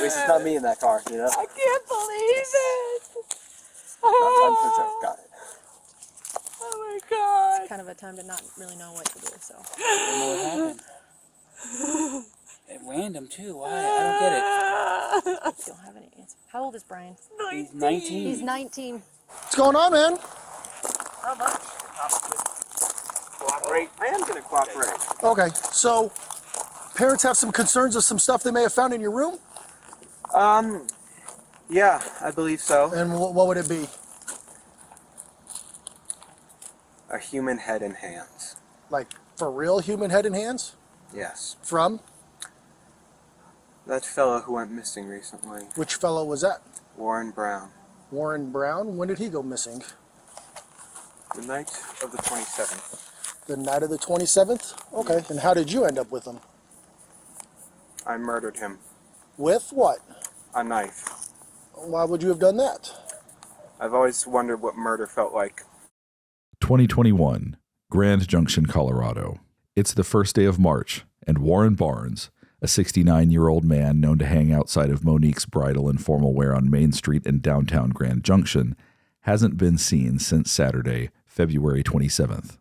least it's not me in that car, you know? I can't believe it. Got it. Oh my God. It's kind of a time to not really know what to do, so. I don't know what happened. At random, too. Why? I don't get it. I don't have any answer. How old is Brian? He's 19. He's 19. What's going on, man? Not much. Cooperate. I am going to cooperate. Okay, so parents have some concerns of some stuff they may have found in your room? Yeah, I believe so. And what would it be? A human head and hands. Like, for real human head and hands? Yes. From? That fellow who went missing recently. Which fellow was that? Warren Brown. Warren Brown? When did he go missing? The night of the 27th. The night of the 27th? Okay, and how did you end up with him? I murdered him. With what? A knife. Why would you have done that? I've always wondered what murder felt like. 2021, Grand Junction, Colorado. It's the first day of March, and Warren Barnes, a 69-year-old man known to hang outside of Monique's Bridal and Formal Wear on Main Street in downtown Grand Junction, hasn't been seen since Saturday, February 27th.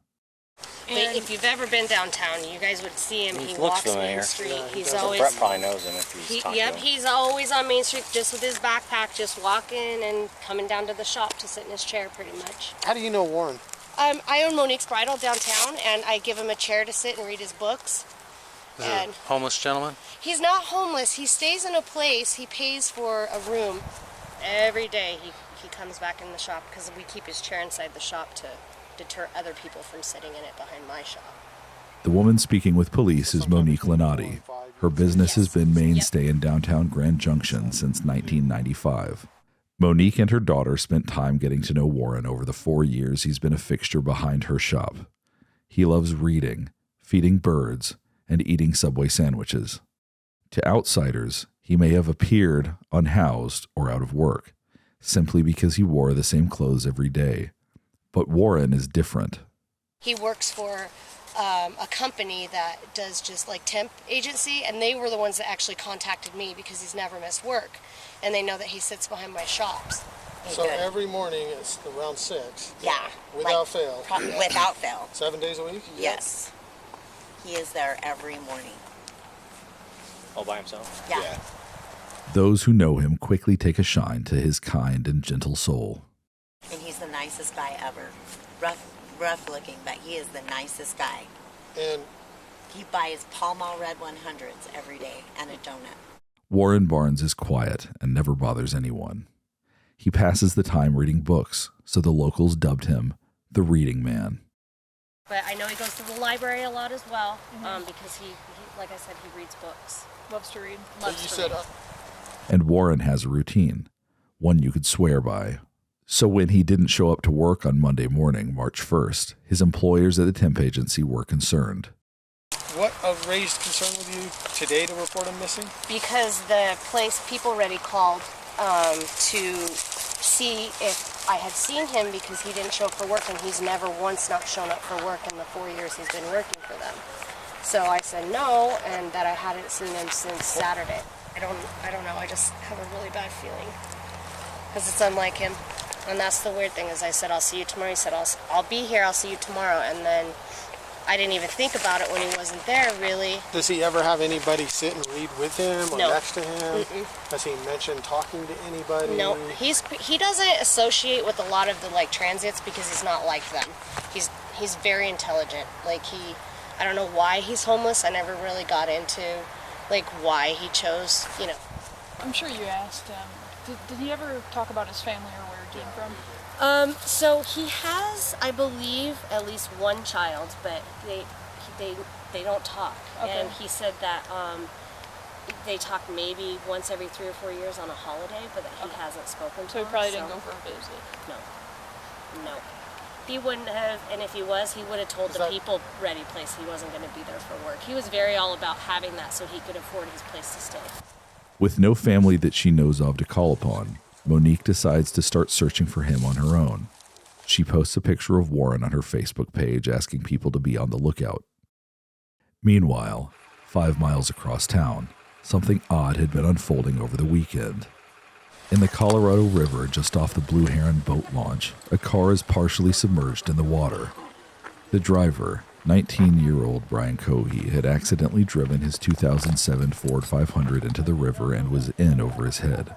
If you've ever been downtown, you guys would see him. He walks familiar. Main Street. Yeah, he's Brett always probably knows him if he's talking to him. he's always on Main Street just with his backpack, just walking and coming down to the shop to sit in his chair pretty much. How do you know Warren? I own Monique's Bridal downtown, and I give him a chair to sit and read his books. Is it a homeless gentleman? He's not homeless. He stays in a place. He pays for a room every day. He comes back in the shop because we keep his chair inside the shop to deter other people from sitting in it behind my shop. The woman speaking with police is Monique Lenati. Her business has been mainstay in downtown Grand Junction since 1995. Monique and her daughter spent time getting to know Warren over the 4 years he's been a fixture behind her shop. He loves reading, feeding birds, and eating Subway sandwiches. To outsiders, he may have appeared unhoused or out of work, simply because he wore the same clothes every day. But Warren is different. He works for a company that does just like temp agency, and they were the ones that actually contacted me because he's never missed work, and they know that he sits behind my shops. So every morning it's around 6? Yeah. Without fail? Without fail. 7 days a week? Yes. He is there every morning. All by himself? Yeah. Those who know him quickly take a shine to his kind and gentle soul. And he's the nicest guy ever. Rough looking, but he is the nicest guy. And he buys Pall Mall Red 100s every day and a donut. Warren Barnes is quiet and never bothers anyone. He passes the time reading books, so the locals dubbed him the Reading Man. But I know he goes to the library a lot as well, because he, like I said, he reads books. Loves to read. And Warren has a routine, one you could swear by. So when he didn't show up to work on Monday morning, March 1st, his employers at the temp agency were concerned. what raised concern with you today to report him missing? Because the place People Ready called to see if I had seen him because he didn't show up for work, and he's never once not shown up for work in the 4 years he's been working for them. So I said no, and that I hadn't seen him since Saturday. I don't know, I just have a really bad feeling because it's unlike him. And that's the weird thing is I said, I'll see you tomorrow. He said, I'll be here, I'll see you tomorrow. And then I didn't even think about it when he wasn't there, really. Does he ever have anybody sit and read with him or No. next to him? Mm-mm. Has he mentioned talking to anybody? No, he doesn't associate with a lot of the transients because he's not like them. He's very intelligent. I don't know why he's homeless. I never really got into why he chose, I'm sure you asked him. Did he ever talk about his family or where he came from? So he has, I believe, at least one child, but they don't talk. Okay. And he said that they talk maybe once every 3 or 4 years on a holiday, but that he hasn't spoken to So he them, probably didn't go for a visit. No. He wouldn't have, and if he was, he would have told the People Ready place he wasn't going to be there for work. He was very all about having that so he could afford his place to stay. With no family that she knows of to call upon, Monique decides to start searching for him on her own. She posts a picture of Warren on her Facebook page asking people to be on the lookout. Meanwhile, 5 miles across town, something odd had been unfolding over the weekend. In the Colorado River just off the Blue Heron boat launch, a car is partially submerged in the water. The driver, 19-year-old Brian Cohee, had accidentally driven his 2007 Ford 500 into the river and was in over his head.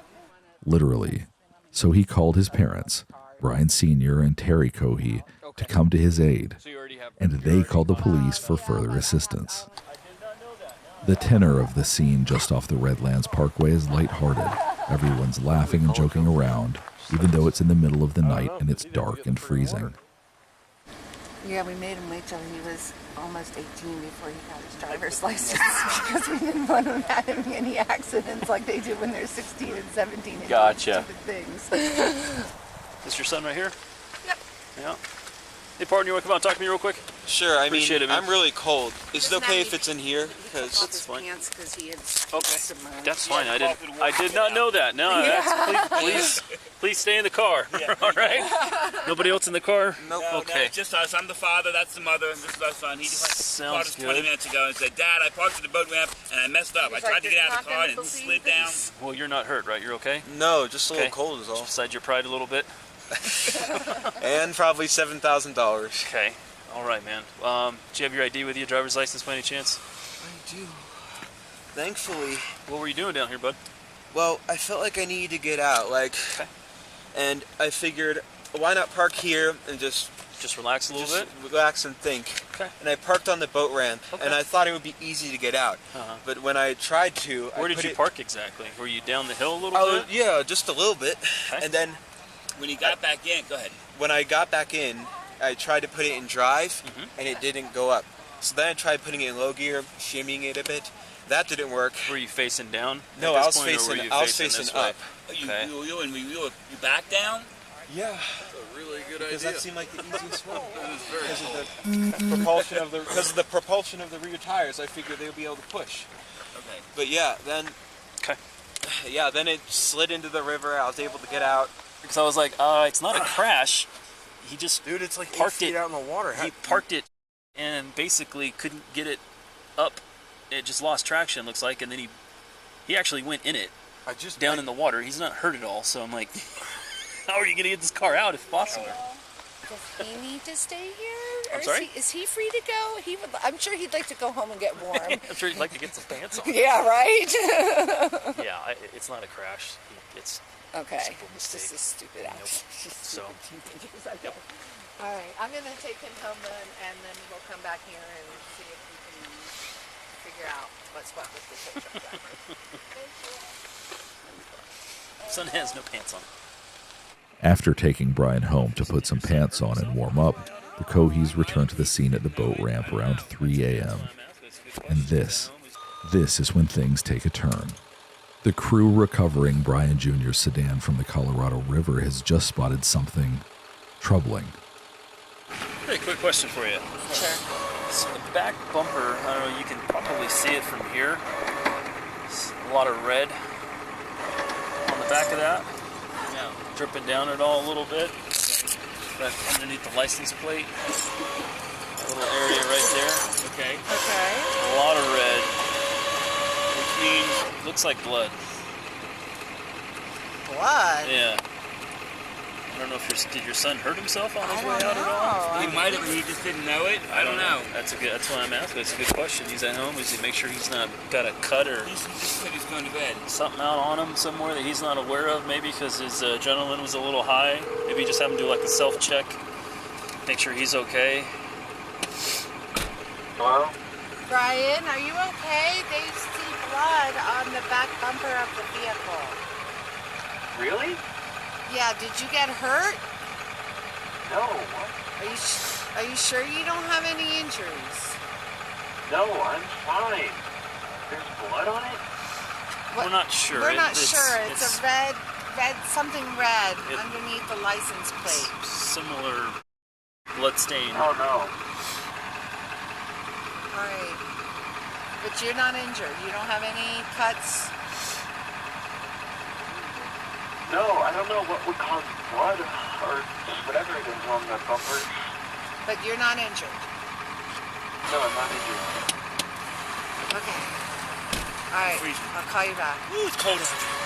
Literally. So he called his parents, Brian Sr. and Terry Cohee, to come to his aid, and they called the police for further assistance. The tenor of the scene just off the Redlands Parkway is lighthearted. Everyone's laughing and joking around, even though it's in the middle of the night and it's dark and freezing. Yeah, we made him wait till he was almost 18 before he got his driver's license because we didn't want him having any accidents like they do when they're 16 and 17 and Gotcha. stupid things. Is this your son right here? Yep. Yeah. Hey, partner, you want to come out and talk to me real quick? Sure, I mean, Appreciate it, man. I'm really cold. Is it okay if it's in here? That's Because fine. Pants because he had Okay. That's fine. I did not know that. No, that's, please stay in the car. All right. Nobody else in the car? Nope. No, Okay. it's just us. I'm the father, that's the mother, and this is our son. He just called us Sounds 20 good. minutes ago and said, Dad, I parked at the boat ramp and I messed up. I tried to get out of the car and it slid down. Well, you're not hurt, right? You're okay? no, just a little Okay. cold is all. Beside your pride a little bit. And probably $7,000. Okay. All right, man. Do you have your ID with you, driver's license by any chance? I do. Thankfully. What were you doing down here, bud? Well, I felt like I needed to get out, Okay. and I figured, why not park here and just relax a little bit? relax and think. Okay. And I parked on the boat ramp, Okay. and I thought it would be easy to get out. Uh-huh. But when I tried to, Where did you park exactly? Were you down the hill a little Oh, bit? yeah, just a little bit. Okay. And then When he got back in, go ahead. when I got back in, I tried to put it in drive, Mhm. and it didn't go up. So then I tried putting it in low gear, shimmying it a bit. That didn't work. Were you facing down? No, at I this was point, or were facing. you I was facing facing this way? up. Okay. You back down? Yeah, That's a really good because idea. that seemed like the easiest way. That is very Because of the propulsion of the rear tires, I figured they would be able to push. Okay. But yeah, then. Okay. Yeah, then it slid into the river. I was able to get out. Because I was like, it's not a crash. He just Dude, it's like parked 8 feet it out in the water. He parked it and basically couldn't get it up. It just lost traction, looks like, and then he actually went in it down in the water. He's not hurt at all, so I'm like, how are you going to get this car out if possible? Does he need to stay here? I'm sorry? Is he free to go? I'm sure he'd like to go home and get warm. I'm sure he'd like to get some pants on. Yeah, right? Yeah, it's not a crash. It's Okay. simple It's mistake. just a stupid Nope. act. So, Yep. All right, I'm going to take him home then, and then we'll come back here and see if we can figure out what's what with the tow truck driver. son has no pants on. After taking Brian home to put some pants on and warm up, the Cohees returned to the scene at the boat ramp around 3 a.m. And this is when things take a turn. The crew recovering Brian Jr.'s sedan from the Colorado River has just spotted something troubling. Hey, quick question for you. Sure. So the back bumper, I don't know, you can probably see it from here. It's a lot of red on the back of that. Yeah. Dripping down it all a little bit. Right underneath the license plate. A little area right there. Okay. Okay. A lot of red. Which means it looks like blood. Blood? Yeah. I don't know if did your son hurt himself on his way out at all? He might have, he just didn't know it. I don't know. That's why I'm asking. It's a good question. He's at home. Is he make sure he's not got a cut or He just said he's going to bed. something out on him somewhere that he's not aware of? Maybe because his adrenaline was a little high. Maybe just have him do like a self-check. Make sure he's okay. Hello? Brian, are you okay? They see blood on the back bumper of the vehicle. Really? Yeah, did you get hurt? No. What? Are you sure you don't have any injuries? No, I'm fine. There's blood on it? We're not sure. We're not sure. It's a red, something red It- underneath the license plate. Similar blood stain. Oh, no. All right. But you're not injured. You don't have any cuts. No, I don't know what would cause blood or whatever it is on the bumper. But you're not injured. No, I'm not injured. Okay. Alright, Freezing. I'll call you back. Ooh, it's cold over there.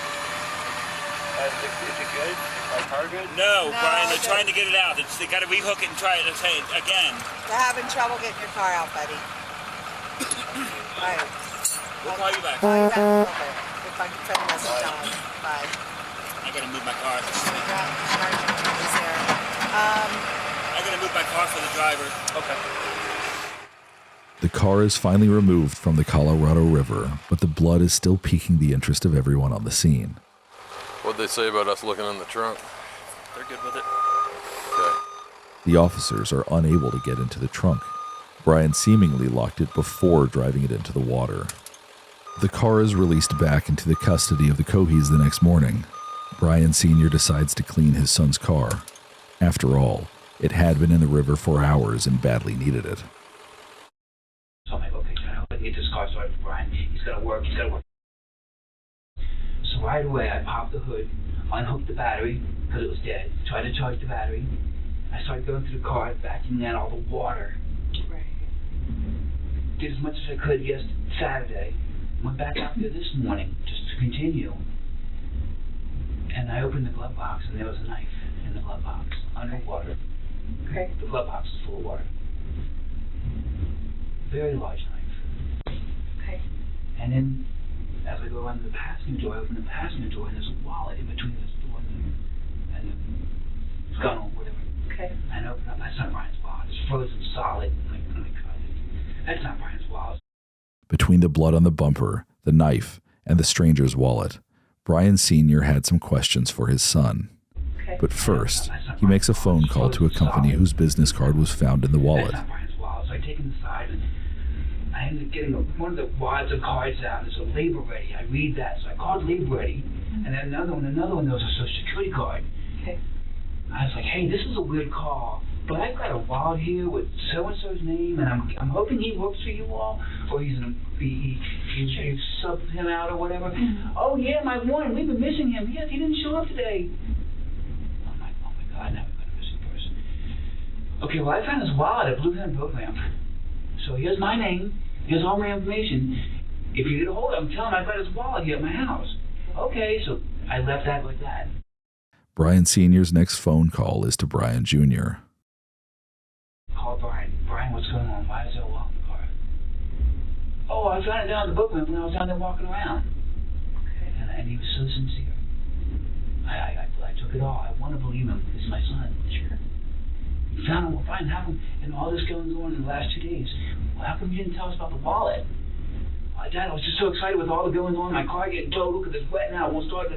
Is it good? My car good? No, No, Brian, they're good. trying to get it out. They got to rehook it and try it again. They're having trouble getting your car out, buddy. Alright. We'll call you back. Call you back in a little bit. If I can send a message on. Bye. I got to move my car. Sergeant is there. I got to move my car for the driver. Okay. The car is finally removed from the Colorado River, but the blood is still piquing the interest of everyone on the scene. What'd they say about us looking in the trunk? They're good with it. Okay. The officers are unable to get into the trunk. Brian seemingly locked it before driving it into the water. The car is released back into the custody of the Cohees the next morning. Brian Sr. decides to clean his son's car. After all, it had been in the river for hours and badly needed it. So I'm like, okay, I hope I can get this car started for Brian. He's got to work. So right away, I popped the hood, unhooked the battery, because it was dead, tried to charge the battery. I started going through the car, vacuuming out all the water. Right. Did as much as I could Saturday. Went back out there this morning, just to continue. And I opened the glove box, and there was a knife in the glove box, underwater. Okay. The glove box was full of water. Very large knife. Okay. And then, as I go around the passenger door, I open the passenger door, and there's a wallet in between this door and the gun or whatever. Okay. And I open up, that's not Brian's wallet. It's frozen solid. I'm like, oh my God, that's not Brian's wallet. Between the blood on the bumper, the knife, and the stranger's wallet, Brian Sr. had some questions for his son. Okay. But first, he makes a phone call to a company whose business card was found in the wallet. That's not Brian's wallet. So I take him aside, and I ended up getting one of the wads of cards out. There's a labor ready. I read that, so I called labor ready, and then another one, there was a social security card. Okay. I was like, hey, this is a weird call, but I've got a wallet here with so-and-so's name, and I'm hoping he works for you all, or you subbed him out or whatever. Oh, yeah, my one, we've been missing him. Yes, he didn't show up today. I'm like, oh my God, now we've got a missing person. Okay, well, I found his wallet at Blue Hen Program. So here's my name, here's all my information. If you get a hold of him, tell him I've got his wallet here at my house. Okay, so I left that like that. Brian Sr.'s next phone call is to Brian Jr. Call Brian. Brian, what's going on? Why is there a wallet in the car? Oh, I found it down at the book ramp when I was down there walking around. Okay. And he was so sincere. I took it all. I want to believe him. He's my son. Sure. You found him, well, fine, have him, and all this going on in the last 2 days. Well, how come you didn't tell us about the wallet? Dad, I was just so excited with all the going on. My car getting towed. Look, it's wet now. It won't start.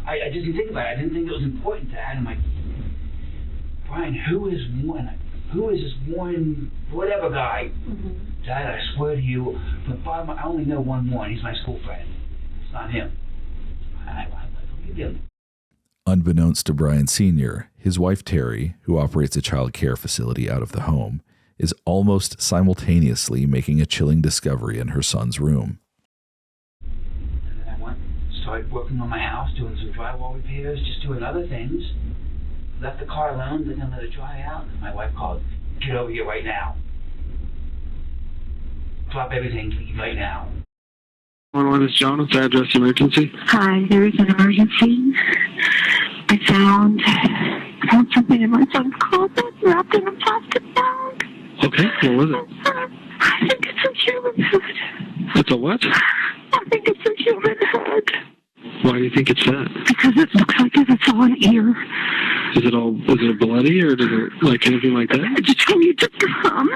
I just didn't think about it. I didn't think it was important, Dad. I'm like, Brian, who is this one, whatever guy? Mm-hmm. Dad, I swear to you, but bottom, I only know one more, and he's my school friend. It's not him. I believe him. Unbeknownst to Brian Sr., his wife Terry, who operates a child care facility out of the home, is almost simultaneously making a chilling discovery in her son's room. And then I started working on my house, doing some drywall repairs, just doing other things. Left the car alone, didn't let it dry out. My wife called, get over here right now. Drop everything, leave right now. 111 is John. What's the address emergency? Hi, there is an emergency. I found something in my son's closet wrapped in a plastic bag. Okay, what was it? I think it's a human head. It's a what? I think it's a human head. Why do you think it's that? Because it looks like it's all an ear. Is it bloody or does it like anything like that? I just told you to come.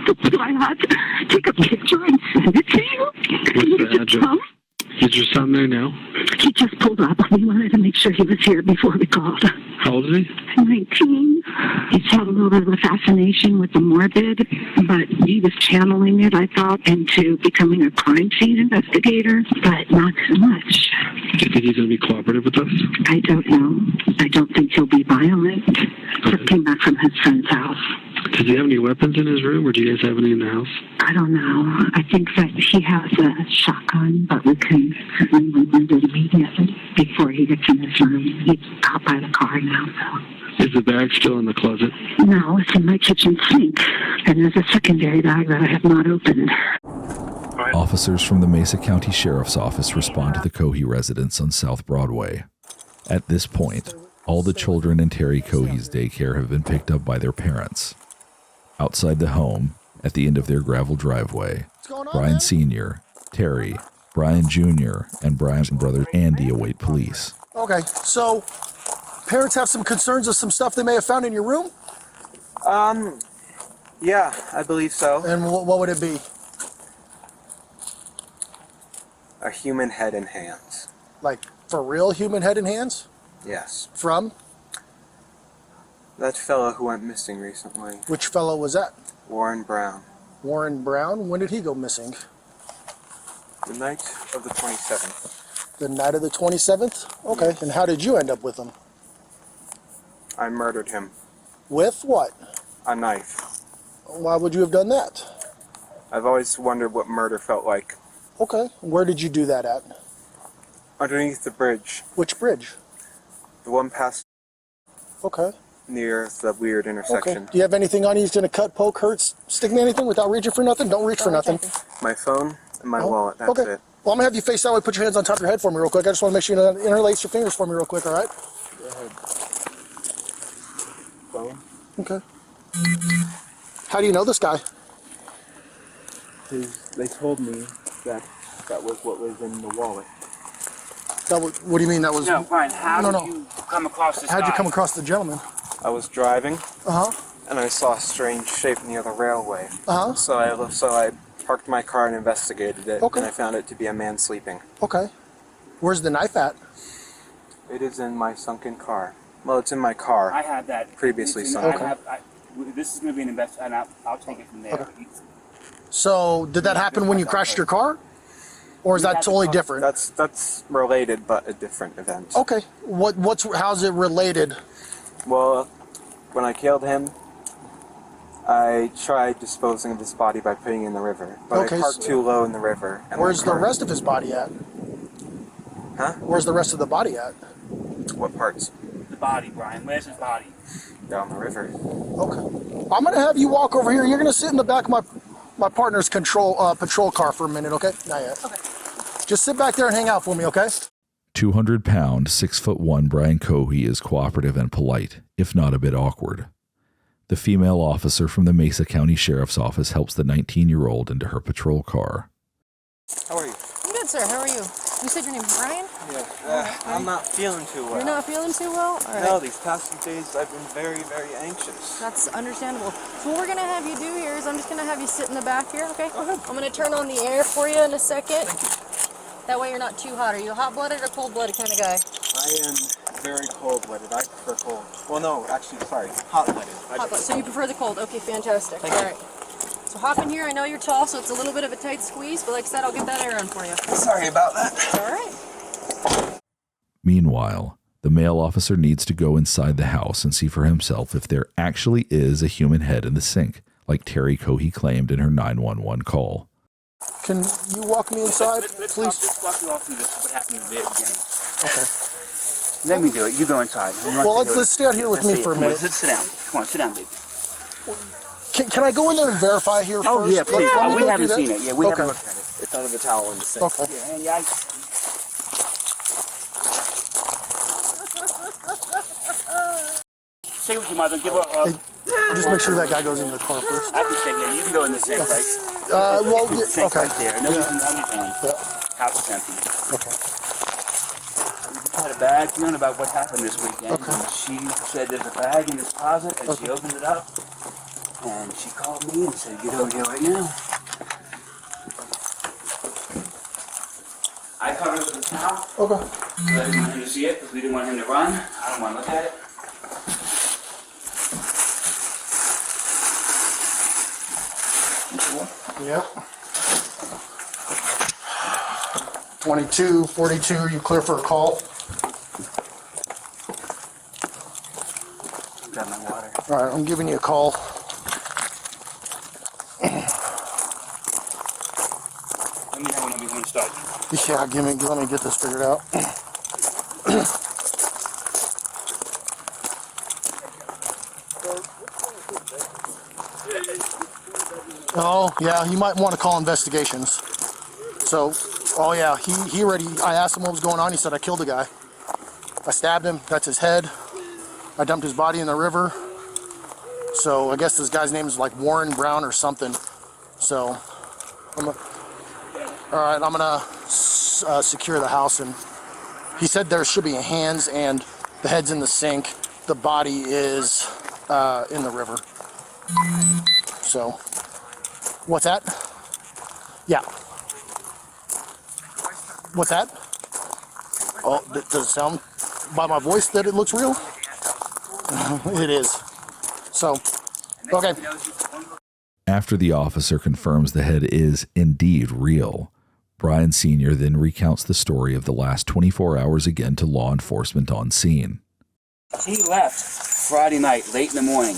So I had to take a picture and send it to you. What's the address? Is your son there now? He just pulled up. We wanted to make sure he was here before we called. How old is he? 19. He's had a little bit of a fascination with the morbid, but he was channeling it, I thought, into becoming a crime scene investigator, but not so much. Do you think he's going to be cooperative with us? I don't know. I don't think he'll be violent. Just came back from his friend's house. Does he have any weapons in his room, or do you guys have any in the house? I don't know. I think that he has a shotgun, but we can certainly remove it immediately before he gets in his room. He's out by the car now, so. Is the bag still in the closet? No, it's in my kitchen sink. And there's a secondary bag that I have not opened. Brian, Officers from the Mesa County Sheriff's Office respond to the Cohee residence on South Broadway. At this point, all the children in Terry Cohee's daycare have been picked up by their parents. Outside the home, at the end of their gravel driveway, Brian Sr., Terry, Brian Jr., and Brian's brother Andy await police. Okay, so parents have some concerns of some stuff they may have found in your room? Yeah, I believe so. And what would it be? A human head and hands. Like, for real human head and hands? Yes. From? That fellow who went missing recently. Which fellow was that? Warren Brown. Warren Brown? When did he go missing? The night of the 27th. The night of the 27th? Okay, and how did you end up with him? I murdered him. With what? A knife. Why would you have done that? I've always wondered what murder felt like. Okay, where did you do that at? Underneath the bridge. Which bridge? The one past. Okay. Near the weird intersection. Okay. Do you have anything on you that's going to cut, poke, hurt, stick me anything without reaching for nothing? Don't reach for nothing. My phone and my wallet, that's okay. it. Well, I'm going to have you face that way. Put your hands on top of your head for me real quick. I just want to make sure you interlace your fingers for me real quick, all right? Go ahead. Phone? Okay. How do you know this guy? They told me that was what was in the wallet. What do you mean that was? No, Brian, how did you come across this guy? How'd you come across the gentleman? I was driving. Uh-huh. And I saw a strange shape near the railway. Uh-huh. So I parked my car and investigated it. Okay. And I found it to be a man sleeping. Okay. Where's the knife at? It is in my sunken car. Well, it's in my car. I had that previously sunken. This is going to be an investigation, and I'll take it from there. Okay. So, did that happen when you crashed your car? Or is that totally different? That's related, but a different event. Okay. How's it related? Well, when I killed him, I tried disposing of his body by putting it in the river. But I parked too low in the river. And where's the rest of his body at? Huh? Where's the rest of the body at? What parts? The body, Brian. Where's his body? Down the river. Okay. I'm going to have you walk over here. You're going to sit in the back of my partner's patrol car for a minute, okay? Not yet. Okay. Just sit back there and hang out for me, okay? 200-pound, 6'1" Brian Cohee is cooperative and polite, if not a bit awkward. The female officer from the Mesa County Sheriff's Office helps the 19-year-old into her patrol car. How are you? I'm good, sir. How are you? You said your name's Brian? Yeah. I'm not feeling too well. You're not feeling too well? All right. No, these past few days I've been very, very anxious. That's understandable. So what we're going to have you do here is I'm just going to have you sit in the back here, okay? Go ahead. I'm going to turn on the air for you in a second. Thank you. That way you're not too hot. Are you a hot-blooded or cold-blooded kind of guy? I am very cold-blooded. I prefer cold. Well, no, actually, sorry, hot-blooded. Hot-blooded. So you prefer the cold. Okay, fantastic. Thank All you. right. So hop in here. I know you're tall, so it's a little bit of a tight squeeze, but like I said, I'll get that air on for you. Sorry about that. It's all right. Meanwhile, the male officer needs to go inside the house and see for himself if there actually is a human head in the sink, like Terry Cohee claimed in her 911 call. Can you walk me inside, please? Let's walk you off through this, what happened in the beginning. Okay. Let me do it. You go inside. Well, let's stay out here with me for a minute. Sit down. Come on, sit down, baby. Can I go in there and verify here first? Oh, yeah, please. We haven't seen it. Yeah, we haven't Okay. looked at it. It's under the towel in the sink. Okay. Yeah, Stay with your mother. Give her just make sure that guy goes in the car first. I can stay here. You can go in the sink, right? Okay. Right there. No, you can Yeah. House is empty. Okay. I had a bad feeling about what happened this weekend. Okay. And she said there's a bag in this closet, and she opened it up, and she called me and said, get over here right now. I covered it with a towel. Okay. I didn't want him to see it because we didn't want him to run. I don't want to look at it. Yep. 2242, you clear for a call? Got my water. All right, I'm giving you a call. Let me know when we want to start. Yeah, let me get this figured out. Oh, yeah, you might want to call investigations. So, oh yeah, he already, I asked him what was going on. He said, I killed a guy. I stabbed him. That's his head. I dumped his body in the river. So I guess this guy's name is like Warren Brown or something. So, all right, I'm gonna secure the house. And he said there should be hands and the head's in the sink. The body is in the river. So, what's that? Yeah. What's that? Oh, does it sound by my voice that it looks real? It is. So, okay. After the officer confirms the head is indeed real, Brian Sr. then recounts the story of the last 24 hours again to law enforcement on scene. He left Friday night, late in the morning.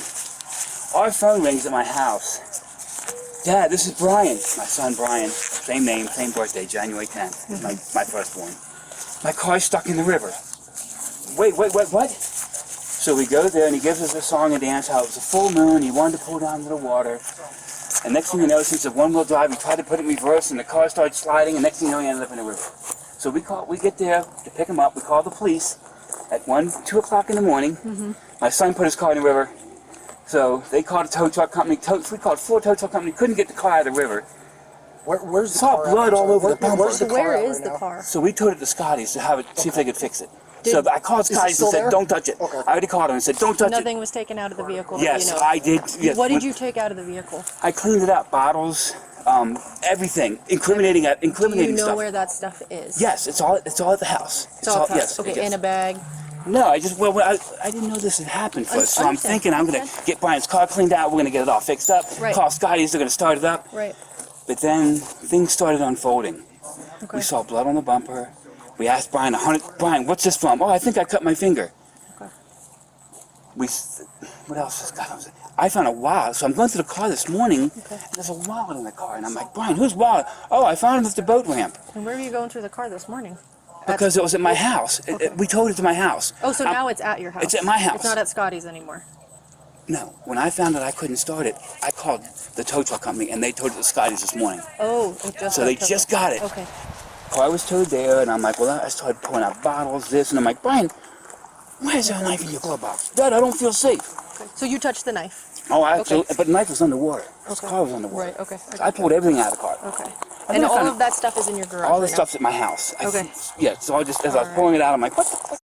Our phone rings at my house. Dad, this is Brian. My son Brian, same name, same birthday, January 10th, my firstborn. My car's stuck in the river. Wait, what? So we go there and he gives us a song and dance, how it was a full moon, he wanted to pull down to the water. And next thing you know, since it's a one-wheel drive, he tried to put it in reverse and the car started sliding, and next thing you know, he ended up in the river. So we get there to pick him up, we call the police at 2 o'clock in the morning. My son put his car in the river. So they called a tow truck company. We called 4 tow truck companies. Couldn't get the car out of the river. Where's the saw car blood all over the bumper. Where is the car? So we towed it to Scotty's to see if they could fix it. So I called Scotty's and said, "Don't touch it." Okay. I already called him and said, "Don't touch it." Nothing was taken out of the vehicle. Yes, you know. I did. Yes. What did you take out of the vehicle? I cleaned it up. Bottles, everything, incriminating Do you know stuff. where that stuff is? Yes, it's all at the house. It's all at the house. Yes, Okay, yes. in a bag. No, I didn't know this had happened first, so I'm thinking I'm going to get Brian's car cleaned out, we're going to get it all fixed up, call Scotty's, they're going to start it up. Right. But then things started unfolding. Okay. We saw blood on the bumper. We asked Brian, Brian, what's this from? Oh, I think I cut my finger. Okay. What else has got on? I found a wallet, so I'm going through the car this morning, and there's a wallet in the car, and I'm like, Brian, whose wallet? Oh, I found it at the boat ramp. And where were you going through the car this morning? Because it was at my house. Okay. We towed it to my house. Oh, so now it's at your house. It's at my house. It's not at Scotty's anymore. No, when I found out I couldn't start it, I called the tow truck company, and they towed it to Scotty's this morning. Oh, it just so they just got it. Okay. Car was towed there, and I'm like, well, I started pulling out bottles, this, and I'm like, Brian, why is there a knife in your glove box? Dad, I don't feel safe. Okay. So you touched the knife? Oh, absolutely. But the knife was underwater. The car was underwater. Right, okay. So I pulled everything out of the car. Okay. And all of that stuff is in your garage? All the stuff's at my house. Okay. Yeah, so as I was pulling it out, I'm like, what the fuck?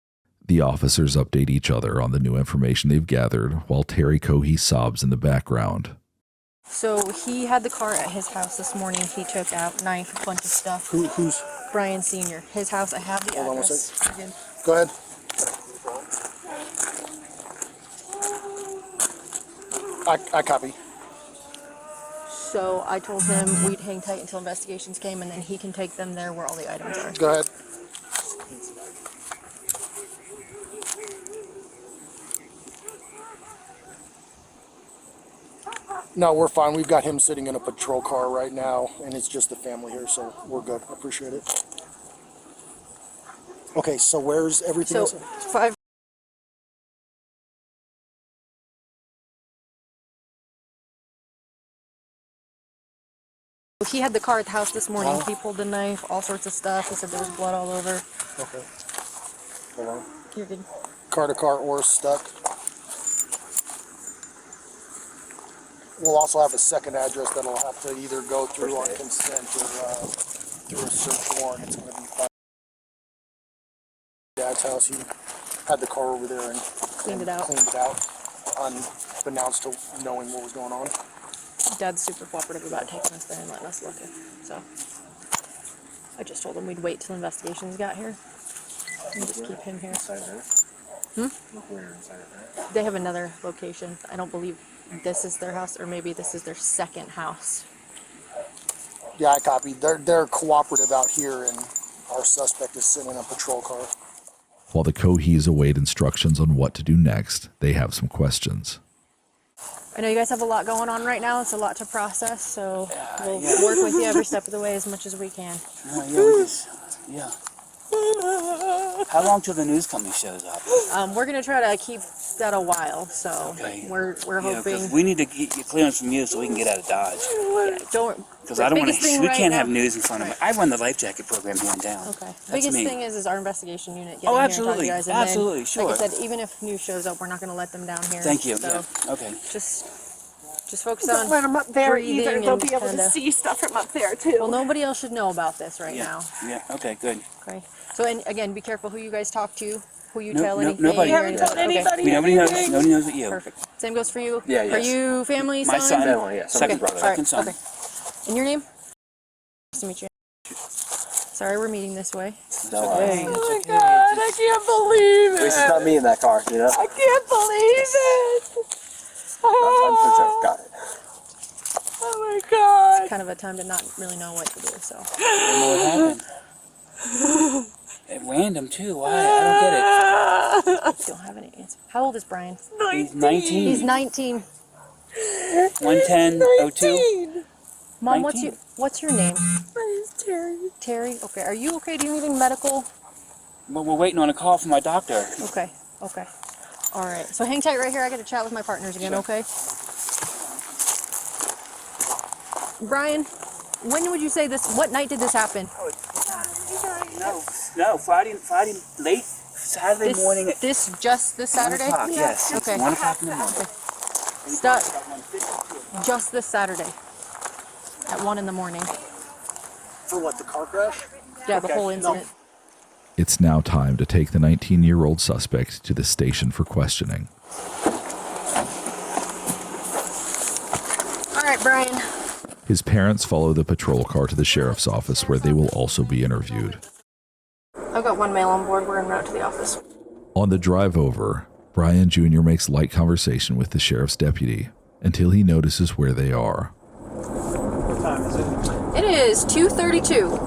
The officers update each other on the new information they've gathered while Terry Cohee sobs in the background. So he had the car at his house this morning. He took out knife, a bunch of stuff. Who's? Brian Sr. His house. I have the Hold on one address. second. Go ahead. I copy. So I told him we'd hang tight until investigations came, and then he can take them there where all the items are. Go ahead. No, we're fine. We've got him sitting in a patrol car right now, and it's just the family here, so we're good. I appreciate it. Okay, so where's everything else? 5. He had the car at the house this morning. He pulled the knife, all sorts of stuff. He said there was blood all over. Okay. Hold on. You're good. Car to car or stuck. We'll also have a second address that'll have to either go through on consent or through a search warrant. It's going to be by Dad's house. He had the car over there and cleaned it out, unbeknownst to knowing what was going on. Dad's super cooperative about taking us there and letting us look at. So I just told him we'd wait till investigations got here and just keep him here. They have another location. I don't believe this is their house, or maybe this is their second house. Yeah, I copied. They're cooperative out here, and our suspect is sitting in a patrol car. While the Cohees await instructions on what to do next, they have some questions. I know you guys have a lot going on right now. It's a lot to process, so we'll work with you every step of the way as much as we can. Yeah. How long till the news company shows up? We're going to try to keep it's got a while, so we're hoping. We need to get clearance from you so we can get out of Dodge. Yeah, don't. Because I don't want to. We can't have news in front of me. I run the life jacket program here in town. Okay. That's Biggest me. thing is our investigation unit getting Oh, here absolutely, and talk to you guys. And absolutely, then, sure. Like I said, even if news shows up, we're not going to let them down here. Thank you. So Yeah. Okay. Just focus Don't on let them up there breathing either. They'll and be able to kinda- see stuff from up there too. Well, nobody else should know about this right now. Yeah. Okay. Good. Okay. So, and again, be careful who you guys talk to, who you No- tell no- anything. nobody. or You haven't anything. told anybody Nobody knows. anything. Nobody knows but you. Perfect. Same goes for you. Yeah, Are yes. you family? My son. Family, Yeah. Second brother. All right. Second son. Okay. And your name? Nice to meet you. Sorry, we're meeting this way. No, Oh my God, I can't believe At least it's not me in that car, you know? I can't believe it. I'm for sure. Got it. Oh my God. It's kind of a time to not really know what to do, so. I don't know what happened. At random too. Why? I don't get it. Don't have any answer. How old is Brian? He's 19. He's 19. 110-02. Mom, 19. what's your name? My name's Terry. Terry. Okay. Are you okay? Do you need any medical? Well, we're waiting on a call from my doctor. Okay. Okay. All right. So hang tight right here. I got to chat with my partners again. Sure. Okay. Brian, when would you say this? What night did this happen? No, Friday late Saturday morning at This Saturday? 1 o'clock, yes. Okay. 1 o'clock in the morning. Start just this Saturday at 1 in the morning. For what, the car crash? Yeah, the whole incident. It's now time to take the 19-year-old suspect to the station for questioning. All right, Brian. His parents follow the patrol car to the sheriff's office where they will also be interviewed. I've got one male on board. We're en route to the office. On the drive over, Brian Jr. makes light conversation with the sheriff's deputy until he notices where they are. What time is it? It is 2:32.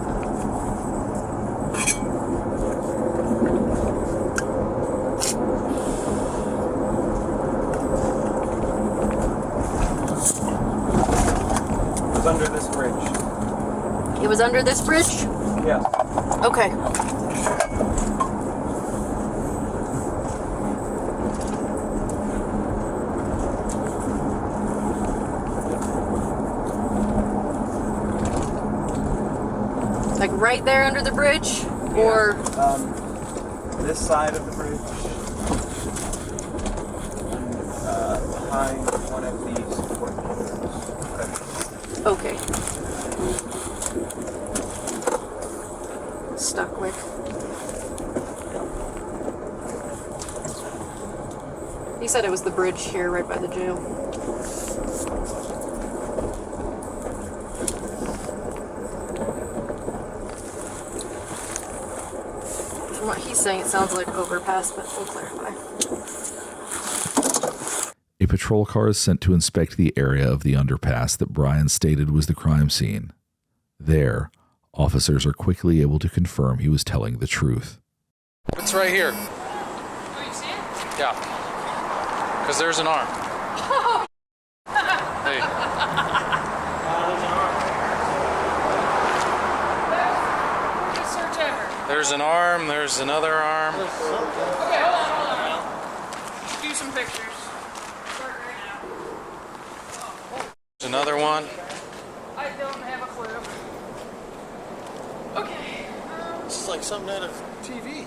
It was under this bridge. It was under this bridge? Yeah. Okay. Like right there under the bridge? Or This side of the bridge. And, behind one of these portholes. okay. Stuck with. He said it was the bridge here right by the jail. From what he's saying, it sounds like overpass, but we'll clarify. A patrol car is sent to inspect the area of the underpass that Brian stated was the crime scene. There, officers are quickly able to confirm he was telling the truth. It's right here. Oh, you see it? Yeah. Because there's an arm. Hey. Just search ever. There's an arm, there's another arm. Okay, hold on. Do some pictures. Start right now. There's another one. I don't have a clue. Okay. This is like something out of TV.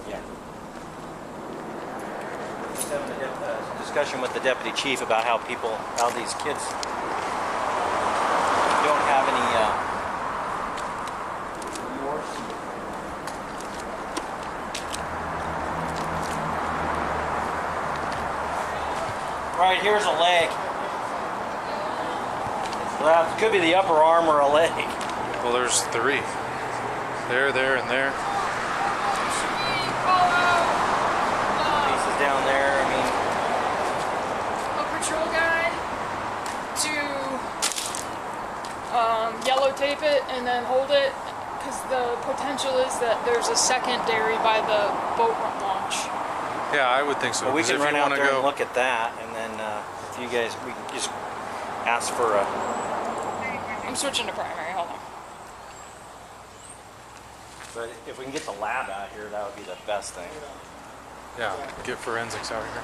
Yeah. Just having a discussion with the deputy chief about how these kids don't have any remorse. Right, here's a leg. Well, it could be the upper arm or a leg. Well, there's three. There, and there. Pieces down there, I mean. A patrol guy to yellow tape it and then hold it, because the potential is that there's a secondary by the boat launch. Yeah, I would think so. Well, we 'cause can if run you out wanna there go, and look at that, and then if you guys, we can just ask for a. I'm switching to primary, hold on. But if we can get the lab out here, that would be the best thing. Yeah, get forensics out here.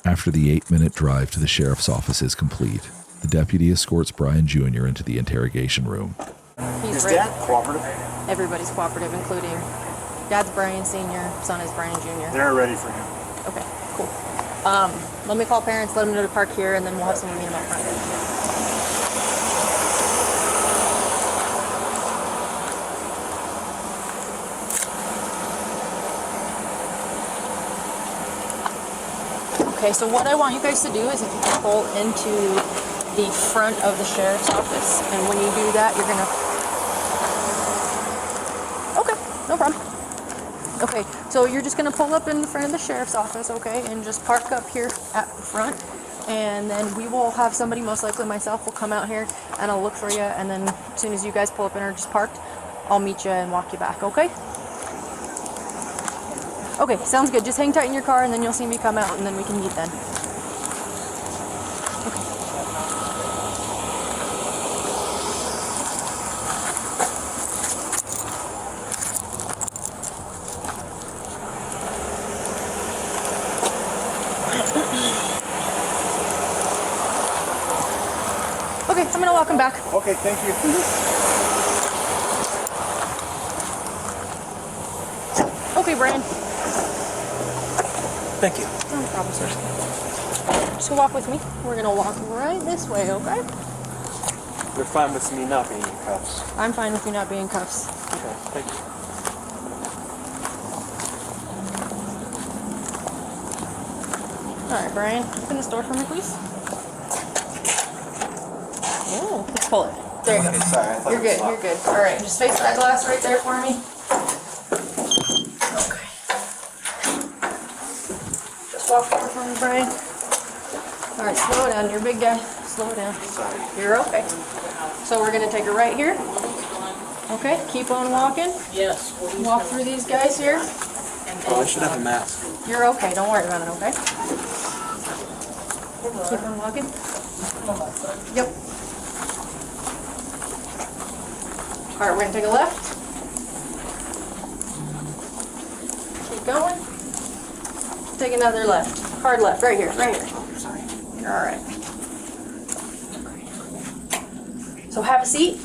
After the 8-minute drive to the sheriff's office is complete, the deputy escorts Brian Jr. into the interrogation room. Is Dad cooperative? Everybody's cooperative, including Dad's Brian Sr., son is Brian Jr. They're ready for him. Okay, cool. Let me call parents, let them know to park here, and then we'll have someone meet them out front. Okay, so what I want you guys to do is if you can pull into the front of the sheriff's office, and when you do that, you're gonna... Okay, no problem. Okay, so you're just gonna pull up in the front of the sheriff's office, okay, and just park up here at the front, and then we will have somebody, most likely myself, will come out here, and I'll look for you, and then as soon as you guys pull up and are just parked, I'll meet you and walk you back, okay? Okay, sounds good. Just hang tight in your car, and then you'll see me come out, and then we can meet then. Okay, I'm gonna walk him back. Okay, thank you. Okay, Brian. Thank you. No problem, sir. Just walk with me. We're gonna walk right this way, okay? You're fine with me not being in cuffs? I'm fine with you not being in cuffs. Okay, thank you. Alright, Brian, open this door for me, please. Oh, let's pull it. There you go. Sorry, I thought You're it was good, you're locked. good. Alright, just face that glass right there for me. Okay. Just walk forward for me, Brian. Alright, slow down. You're a big guy. Slow down. Sorry. You're okay. So we're going to take a right here. Okay, keep on walking. Yes. Walk through these guys here. Oh, I should have a mask. You're okay. Don't worry about it, okay? Keep on walking. Yep. Alright, we're going to take a left. Keep going. Take another left. Hard left. Right here. Right here. Sorry. You're alright. So have a seat,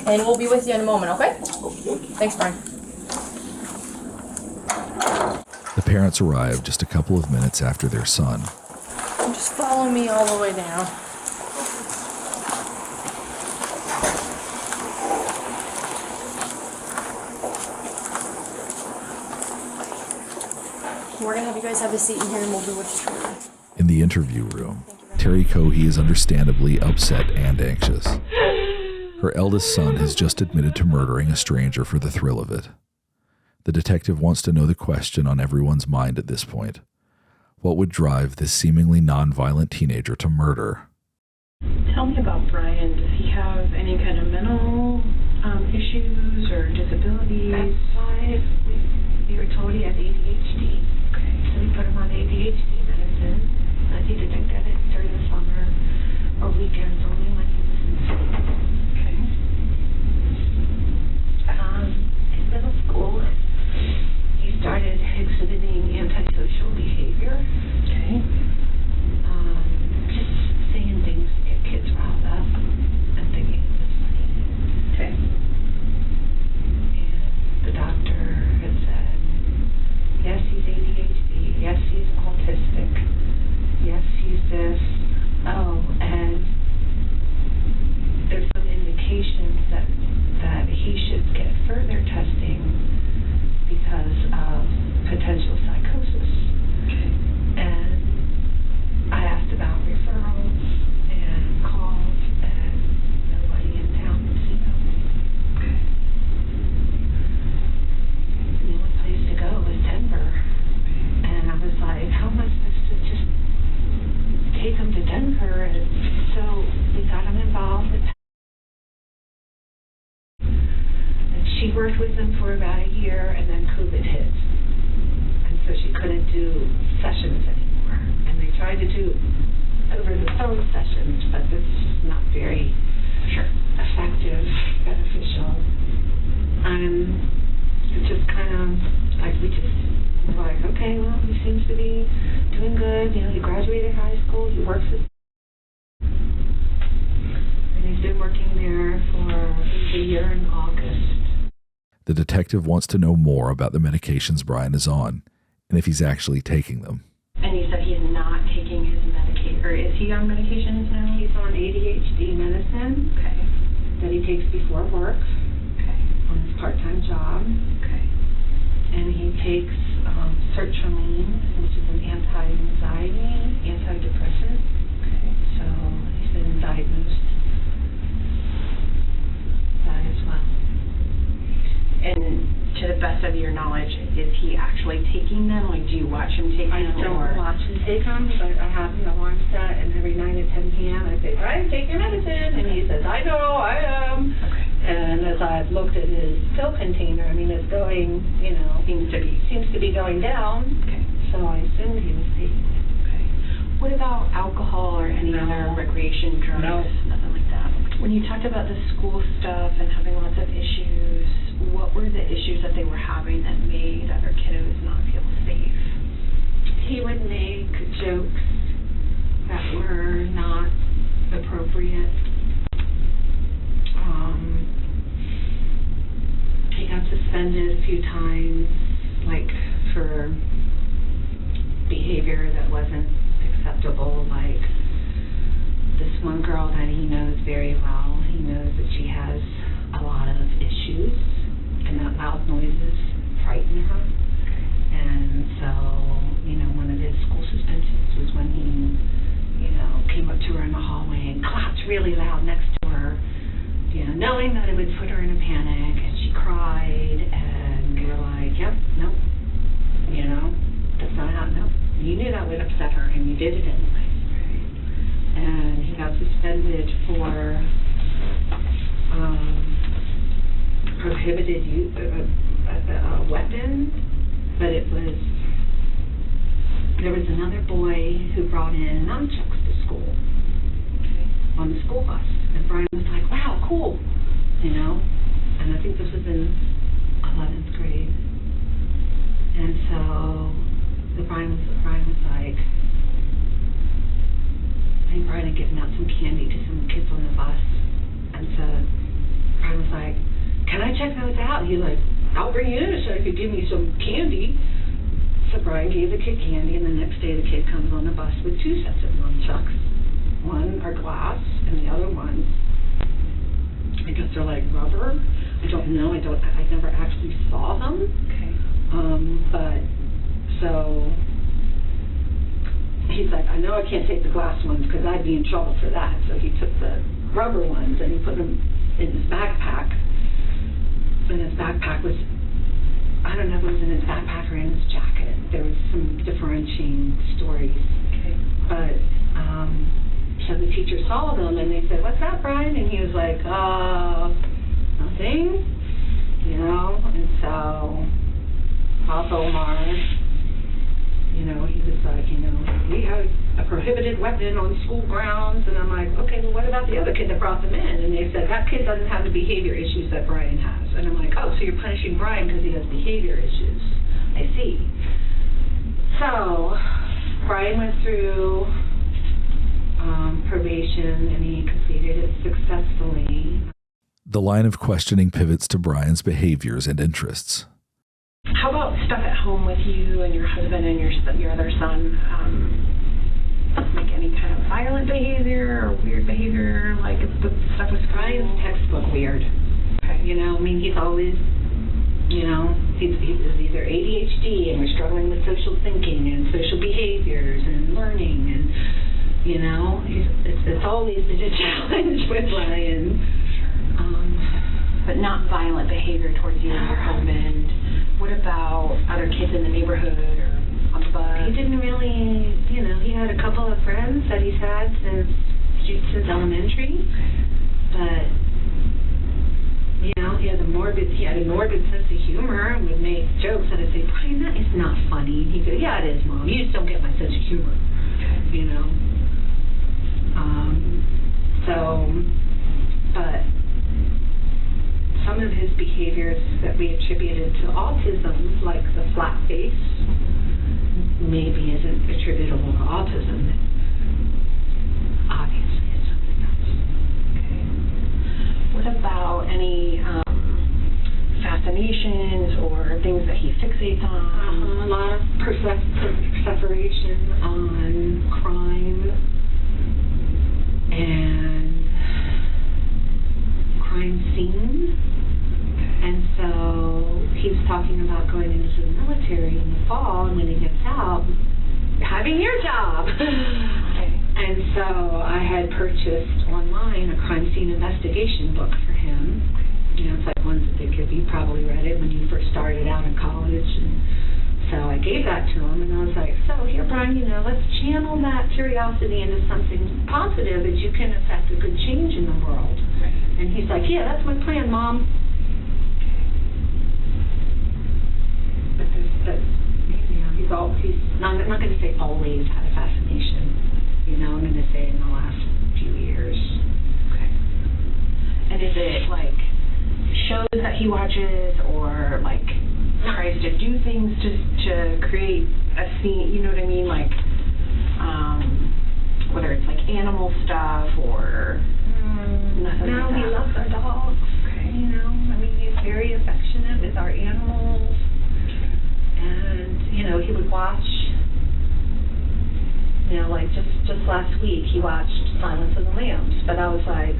and we'll be with you in a moment, okay? Thanks, Brian. The parents arrive just a couple of minutes after their son. Just follow me all the way down. We're gonna have you guys have a seat in here, and we'll be with you shortly. In the interview room, Terry Cohee is understandably upset and anxious. Her eldest son has just admitted to murdering a stranger for the thrill of it. The detective wants to know the question on everyone's mind at this point. What would drive this seemingly non-violent teenager to murder? Tell me about Brian. Does he have any kind of mental issues or disabilities? At 5, we were told he had ADHD. Okay. So we put him on ADHD medicine. He detected it during the summer or weekends only when he was in school. Okay. In middle school, he started exhibiting antisocial behavior. Okay. Just saying things to get kids riled up and thinking it was funny. Okay. And the doctor works at, and he's been working there for a year in August. The detective wants to know more about the medications Brian is on and if he's actually taking them. And he said he's not taking his medication, or is he on medications now? He's on ADHD medicine. Okay. That he takes before work. Okay. On his part-time job. Okay. And he takes sertraline, which is an anti-anxiety, antidepressant. Okay. So he's been diagnosed that as well. And to the best of your knowledge, is he actually taking them? Like, do you watch him take them? I don't watch him take them, but I have the alarm set, and every night at 10 p.m. I say, Brian, take your medicine. And he says, I know, I am. Okay. And as I've looked at his pill container, I mean, it's going, seems to be going down. Okay. So I assumed he was taking it. Okay. What about alcohol or any other recreation drugs? No. Nothing like that. When you talked about the school stuff and having lots of issues, what were the issues that they were having that made other kiddos not feel safe? He would make jokes that were not appropriate. He got suspended a few times, like for behavior that wasn't acceptable. Like this one girl that he knows very well, he knows that she has a lot of issues, and that loud noises frighten her. And so, one of his school suspensions was when he, came up to her in the hallway and clapped really loud next to her, knowing that it would put her in a panic, and she cried, and we were like, yep, nope, that's not how, nope. You knew that would upset her, and you did it anyway. And he got suspended for prohibited use a weapon, but there was another boy who brought in nunchucks to school on the school bus, and Brian was like, wow, cool, and I think this was in 11th grade, and so Brian was like, I think Brian had given out some candy to some kids on the bus, and so Brian was like, can I check those out? He's like, I'll bring you in so you could give me some candy. So Brian gave the kid candy, and the next day the kid comes on the bus with 2 sets of nunchucks. One are glass, and the other ones, I guess they're like rubber. I don't know. I never actually saw them. Okay. But so he's like, I know I can't take the glass ones because I'd be in trouble for that. So he took the rubber ones and he put them in his backpack. And his backpack was, I don't know if it was in his backpack or in his jacket. There was some differentiating stories. Okay. But, so the teacher saw them and they said, what's that, Brian? And he was like, nothing, and so Papa Omar, he was like, he has a prohibited weapon on school grounds, and I'm like, okay, well, what about the other kid that brought them in? And they said, that kid doesn't have the behavior issues that Brian has. And I'm like, oh, so you're punishing Brian because he has behavior issues. I see. So, Brian went through probation, and he completed it successfully. The line of questioning pivots to Brian's behaviors and interests. How about stuff at home with you and your husband and your other son? Like any kind of violent behavior or weird behavior, like the stuff with Brian's textbook weird. Okay. He's always, he's either ADHD and we're struggling with social thinking and social behaviors and learning, and it's always been a challenge with Brian. But not violent behavior towards you and your husband. What about other kids in the neighborhood or on the bus? He didn't really, he had a couple of friends that he's had since elementary, but he had a morbid sense of humor and would make jokes, and I'd say, Brian, that is not funny. And he'd go, yeah, it is, Mom. You just don't get my sense of humor, but some of his behaviors that we attributed to autism, like the flat face, maybe isn't attributable to autism. fascinations or things that he fixates on? A lot of perseveration on crime and crime scene. And so he was talking about going into the military in the fall, and when he gets out, having your job. And so I had purchased online a crime scene investigation book for him. You know, it's like ones that they give. You probably read it when you first started out in college. And so I gave that to him, and I was like, so here, Brian, you know, let's channel that curiosity into something positive that you can affect a good change in the world. And he's like, yeah, that's my plan, Mom. But you know, he's not, I'm not going to say always had a fascination. You know, I'm going to say in the last few years. Okay. And is it like shows that he watches, or like tries to do things to create a scene? You know what I mean? Like whether it's like animal stuff or nothing. No, like that. he loves our dogs. Okay. You know, I mean, he's very affectionate with our animals. And, you know, he would watch, you know, like just last week he watched Silence of the Lambs. But I was like,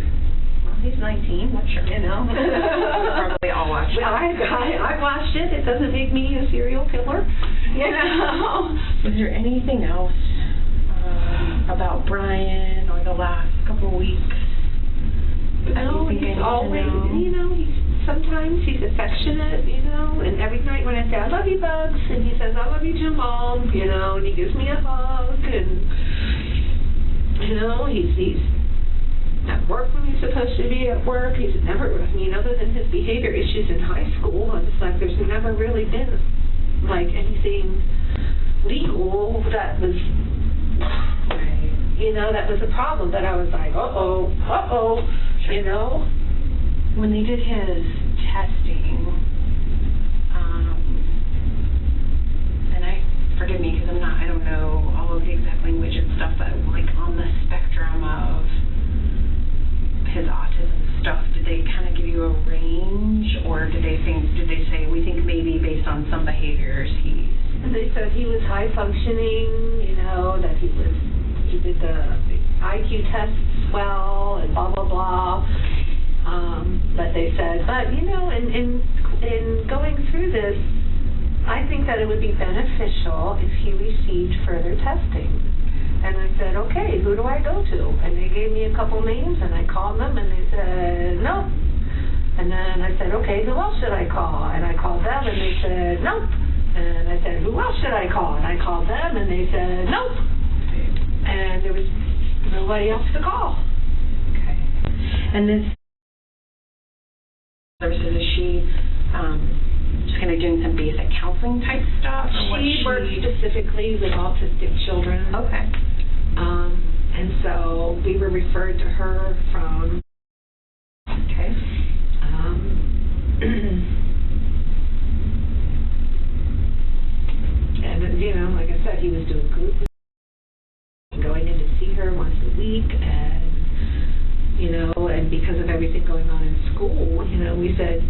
well, he's 19, not sure, you know. Probably all watched it. I watched it. It doesn't make me a serial killer, you know. Is there anything else about Brian or the last couple of weeks? No, he's always, you know, sometimes he's affectionate, you know, and every night when I say, I love you, Bugs, and he says, I love you too, Mom, you know, and he gives me a hug, and, you know, he's at work when he's supposed to be at work. He's never, I mean, other than his behavior issues in high school, it's like there's never really been, like, anything legal that was, you know, that was a problem, but I was like, you know. When they did his testing, and forgive me because I don't know all of the exact language and stuff, but like on the spectrum of his autism stuff, did they kind of give you a range, or did they say we think maybe based on some behaviors They said he was high functioning, you know, that he did the IQ tests well and blah blah blah. But they said, but you know, in going through this, I think that it would be beneficial if he received further testing. And I said, okay, who do I go to? And they gave me a couple names, and I called them, and they said, nope. And then I said, okay, who else should I call? And I called them, and they said, nope. And I said, who else should I call? And I called them, and they said, nope. And there was nobody else to call. Okay. And this services, is she just kind of doing some basic counseling type stuff? She works specifically with autistic children. Okay. And so we were referred to her from. Okay. And you know, like I said, he was doing group, going in to see her once a week, and you know, and because of everything going on in school, you know, we said,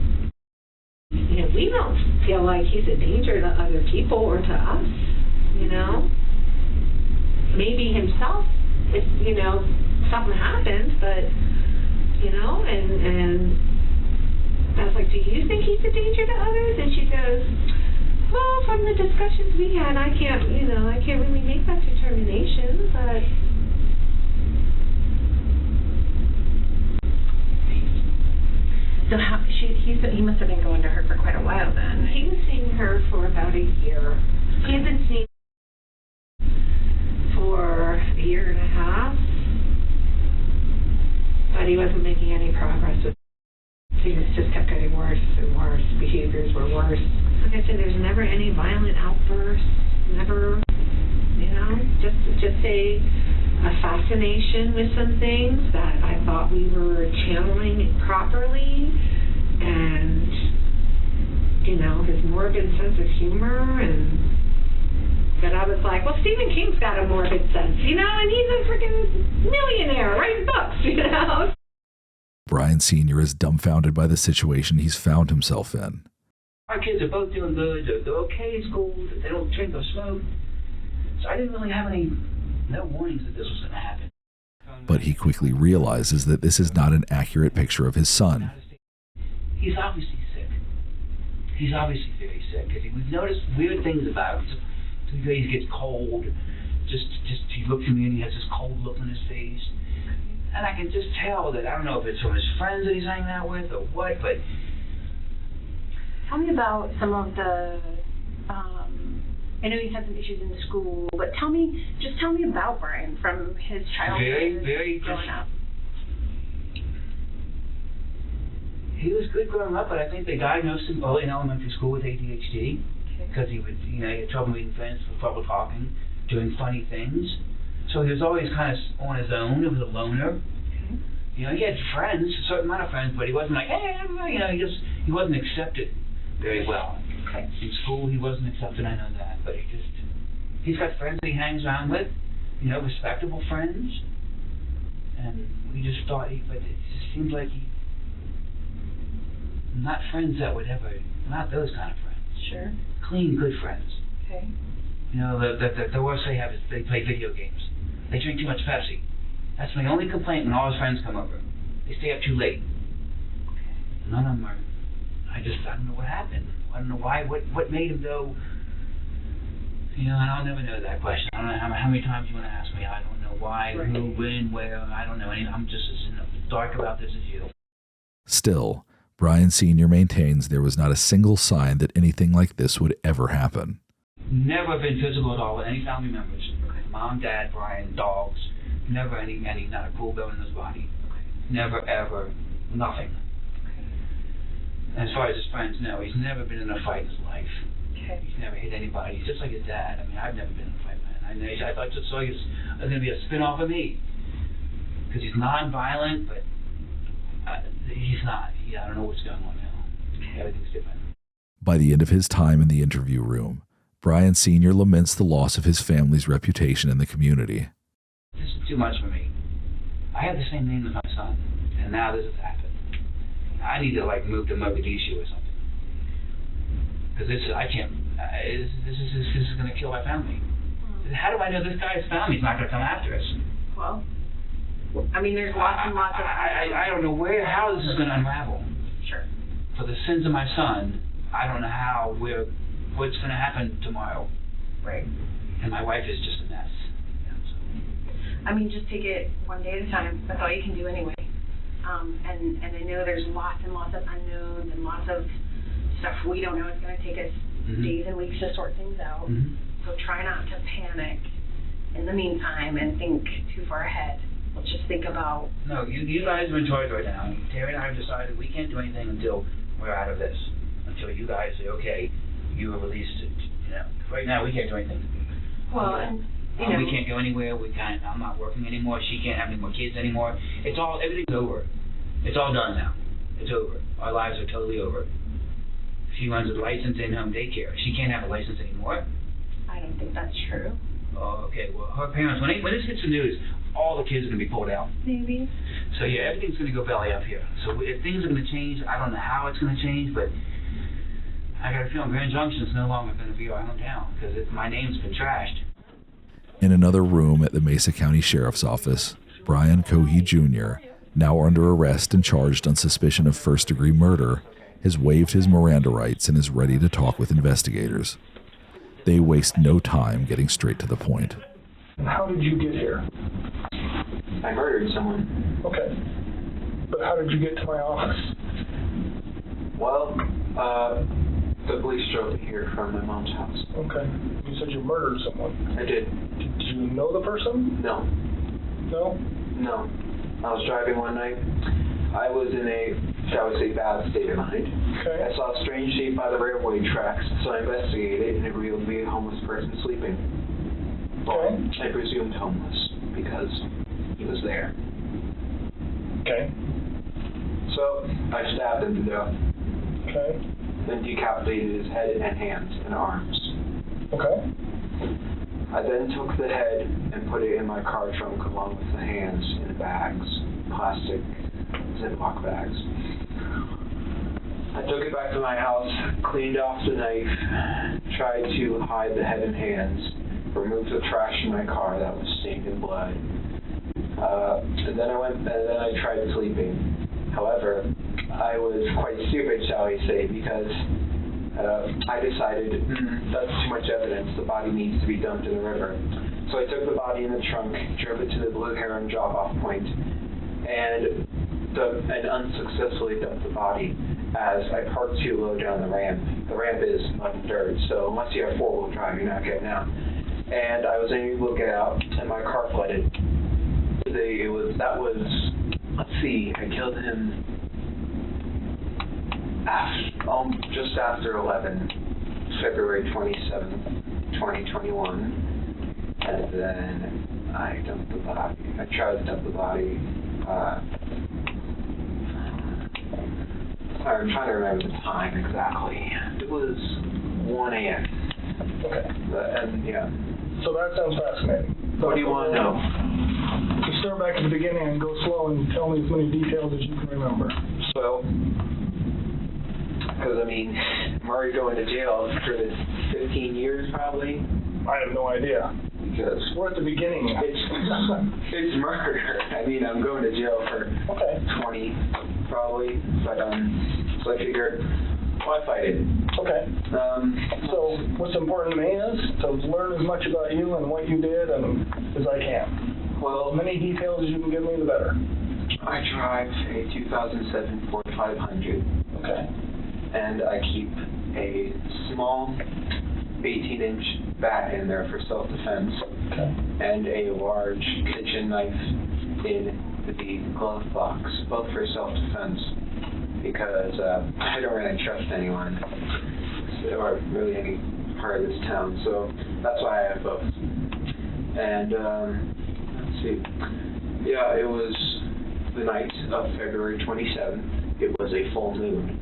you know, we don't feel like he's a danger to other people or to us, you know. Maybe himself, if, you know, something happens, but, you know, and I was like, do you think he's a danger to others? And she goes, well, from the discussions we had, I can't really make that determination, but. So he must have been going to her for quite a while then. He was seeing her for about a year. He had been seeing her for a year and a half, but he wasn't making any progress with it. Things just kept getting worse and worse. Behaviors were worse. Like I said, there's never any violent outbursts. Never, you know, just a fascination with some things that I thought we were channeling properly, and you know, his morbid sense of humor, and that I was like, well, Stephen King's got a morbid sense, you know, and he's a freaking millionaire writing books, you know. Brian Sr. is dumbfounded by the situation he's found himself in. Our kids are both doing good. They're okay in school. They don't drink or smoke. So I didn't really have no warnings that this was going to happen. But he quickly realizes that this is not an accurate picture of his son. He's obviously sick. He's obviously very sick. We've noticed weird things about him. Some days he gets cold. Just he looks at me and he has this cold look on his face. And I can just tell that, I don't know if it's from his friends that he's hanging out with or what, but... Tell me about some of the, I know he's had some issues in school, but tell me about Brian from his childhood very growing up. He was good growing up, but I think they diagnosed him early in elementary school with ADHD because he would, he had trouble meeting friends, trouble talking, doing funny things. So he was always kind of on his own. He was a loner. He had friends, a certain amount of friends, but he wasn't like, hey, everybody, he wasn't accepted very well. In school, he wasn't accepted, I know that, but he's got friends that he hangs around with, respectable friends, and we just thought, but it just seems like not friends that would ever, not those kind of friends. Sure. Clean, good friends. Okay. The worst they have is they play video games. They drink too much Pepsi. That's my only complaint when all his friends come over. They stay up too late. None of them are, I don't know what happened. I don't know why, what made him go, and I'll never know that question. I don't know how many times you want to ask me. I don't know why, who, when, where, I don't know anything. I'm just as in the dark about this as you. Still, Brian Sr. maintains there was not a single sign that anything like this would ever happen. Never been physical at all with any family members. Mom, Dad, Brian, dogs. Never any not a cool bone in his body. Never, ever, nothing. As far as his friends know, he's never been in a fight in his life. He's never hit anybody. He's just like his dad. I mean, I've never been in a fight, man. I just saw it was going to be a spin-off of me. Because he's non-violent, but he's not. I don't know what's going on now. Everything's different. By the end of his time in the interview room, Brian Sr. laments the loss of his family's reputation in the community. This is too much for me. I have the same name as my son, and now this has happened. I need to move to Mogadishu or something, because I can't. This is going to kill my family. How do I know this guy's family's not going to come after us? Well, I mean, there's lots and lots of. I don't know how this is going to unravel. Sure. For the sins of my son, I don't know what's going to happen tomorrow. Right. And my wife is just a mess. I mean, just take it one day at a time. That's all you can do anyway. And I know there's lots and lots of unknowns and lots of stuff we don't know. It's going to take us days and weeks to sort things out. So try not to panic in the meantime and think too far ahead. Let's just think about... No, you guys are in charge right now. Terry and I have decided we can't do anything until we're out of this. Until you guys say, okay, you are released. Right now we can't do anything. Well, and... we can't go anywhere. I'm not working anymore. She can't have any more kids anymore. Everything's over. It's all done now. It's over. Our lives are totally over. She runs a licensed in-home daycare. She can't have a license anymore. I don't think that's true. Oh, okay. Well, her parents, when this hits the news, all the kids are going to be pulled out. Maybe. So yeah, everything's going to go belly up here. So if things are going to change, I don't know how it's going to change, but I got a feeling Grand Junction is no longer going to be our hometown because my name's been trashed. In another room at the Mesa County Sheriff's Office, Brian Cohee Jr., now under arrest and charged on suspicion of first-degree murder, has waived his Miranda rights and is ready to talk with investigators. They waste no time getting straight to the point. How did you get here? I murdered someone. Okay. But how did you get to my office? Well, the police drove me here from my mom's house. Okay. You said you murdered someone. I did. Did you know the person? No. No? No. I was driving one night. I was in a, shall we say, bad state of mind. Okay. I saw a strange shape by the railway tracks, so I investigated, and it revealed to be a homeless person sleeping. Okay. I presumed homeless, because he was there. Okay. So, I stabbed him to death. Okay. Then decapitated his head and hands and arms. Okay. I then took the head and put it in my car trunk along with the hands in bags, plastic Ziploc bags. I took it back to my house, cleaned off the knife, tried to hide the head and hands, removed the trash in my car that was stained in blood. And then I tried sleeping. However, I was quite stupid, shall we say, because I decided that's too much evidence. The body needs to be dumped in the river. So I took the body in the trunk, drove it to the Blue Heron drop-off point, and unsuccessfly dumped the body as I parked too low down the ramp. The ramp is mud and dirt, so unless you have four-wheel drive, you're not getting out. And I was unable to get out, and my car flooded. Let's see, I killed him just after 11, February 27th, 2021. And then I dumped the body. I tried to dump the body. I'm trying to remember the time exactly. It was 1 a.m. Okay. And yeah. So that sounds fascinating. What do you want to know? To start back at the beginning and go slow and tell me as many details as you can remember. So, because I mean, I'm already going to jail for this 15 years probably. I have no idea. Because we're at the beginning. It's murder. I mean, I'm going to jail for 20 probably, but so I figured, why fight it? Okay. So what's important to me is to learn as much about you and what you did as I can. Well, as many details as you can give me, the better. I drive a 2007 Ford 500. Okay. And I keep a small 18-inch bat in there for self-defense. Okay. And a large kitchen knife in the glove box, both for self-defense, because I don't really trust anyone, or really any part of this town, so that's why I have both. And, let's see, yeah, it was the night of February 27th. It was a full moon.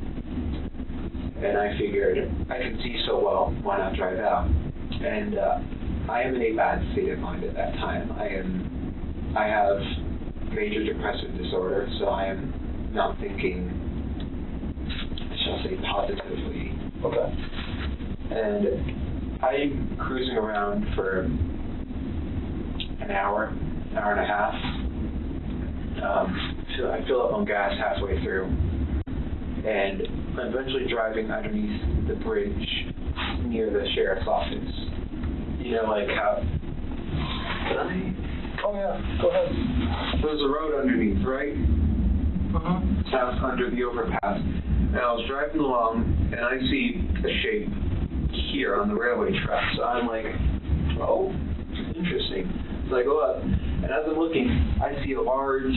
And I figured, I can see so well, why not drive out? And I am in a bad state of mind at that time. I have major depressive disorder, so I am not thinking, I shall say, positively. Okay. And I'm cruising around for an hour and a half. I fill up on gas halfway through, and I'm eventually driving underneath the bridge near the sheriff's office. You know, like how... Can I? Oh, yeah. Go ahead. There's a road underneath, right? Uh-huh. Out under the overpass. And I was driving along, and I see a shape here on the railway track. So I'm like, oh, interesting. So I go up, and as I'm looking, I see a large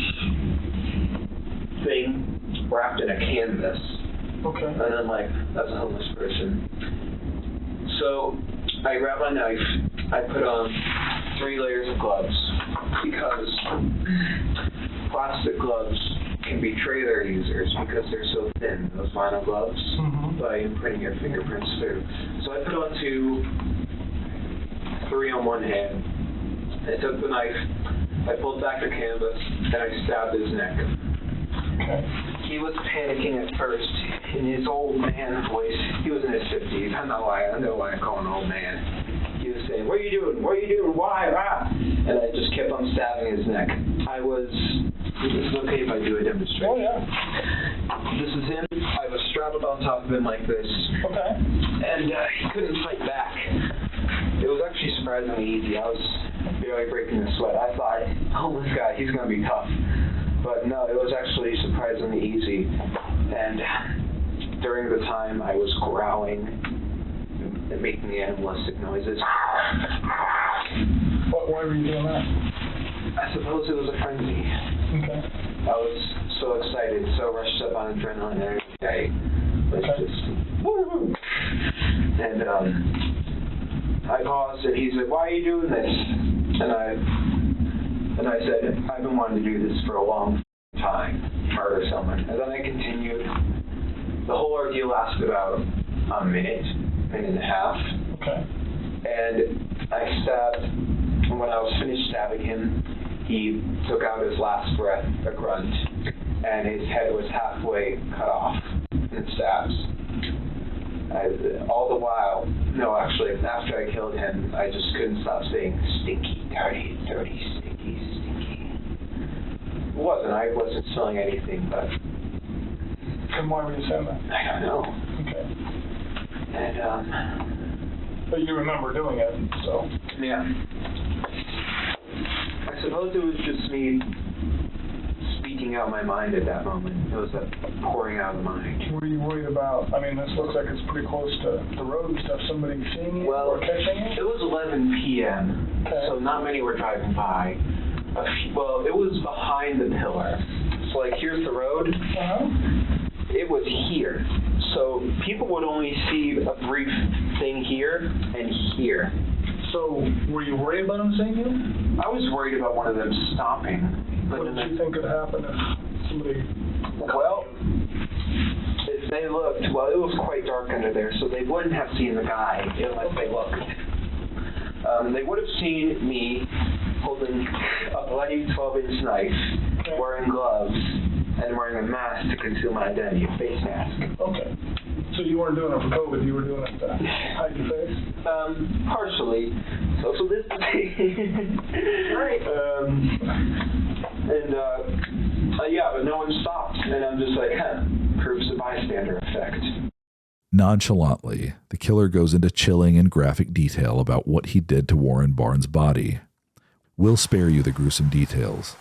thing wrapped in a canvas. Okay. And I'm like, that's a homeless person. So I grab my knife, I put on 3 layers of gloves, because plastic gloves can betray their users because they're so thin, those vinyl gloves, by imprinting your fingerprints through. So I put on 3 on one hand. I took the knife, I pulled back the canvas, and I stabbed his neck. Okay. He was panicking at first in his old man voice. He was in his 50s. I know why I call him old man. He was saying, "What are you doing? What are you doing? Why? Ah!" And I just kept on stabbing his neck. This is okay if I do a demonstration. Oh, yeah. This is him. I was strapped on top of him like this. Okay. And he couldn't fight back. It was actually surprisingly easy. I was barely breaking a sweat. I thought, oh, this guy, he's going to be tough. But no, it was actually surprisingly easy. And during the time, I was growling and making animalistic noises. Why were you doing that? I suppose it was a frenzy. Okay. I was so excited, so rushed up on adrenaline and everything. I was just, woo! And I paused, and he said, "Why are you doing this?" And I said, "I've been wanting to do this for a long time, murder someone." And then I continued. The whole ordeal lasted about a minute and a half. Okay. And I stabbed, when I was finished stabbing him, he took out his last breath, a grunt, and his head was halfway cut off. And and stabs. All the while, no, actually, after I killed him, I just couldn't stop saying, stinky, dirty, dirty, stinky, stinky. It wasn't. I wasn't smelling anything, but... And why were you saying that? I don't know. Okay. And, But you remember doing it, so... Yeah. I suppose it was just me speaking out my mind at that moment. It was a pouring out of the mind. Were you worried about, I mean, this looks like it's pretty close to the road and stuff, somebody seeing you or catching you? It was 11 p.m., so not many were driving by. Well, it was behind the pillar. So, like, here's the road. It was here. So people would only see a brief thing here and here. So were you worried about them seeing you? I was worried about one of them stopping. What did you think could happen if somebody... Well, if they looked, well, it was quite dark under there, so they wouldn't have seen the guy unless they looked. They would have seen me holding a bloody 12-inch knife, wearing gloves, and wearing a mask to conceal my identity, a face mask. Okay. So you weren't doing it for COVID, you were doing it to hide your face? Partially. Social distancing. Right. Yeah, but no one stopped. And I'm just like, proves the bystander effect. Nonchalantly, the killer goes into chilling and graphic detail about what he did to Warren Barnes' body. We'll spare you the gruesome details.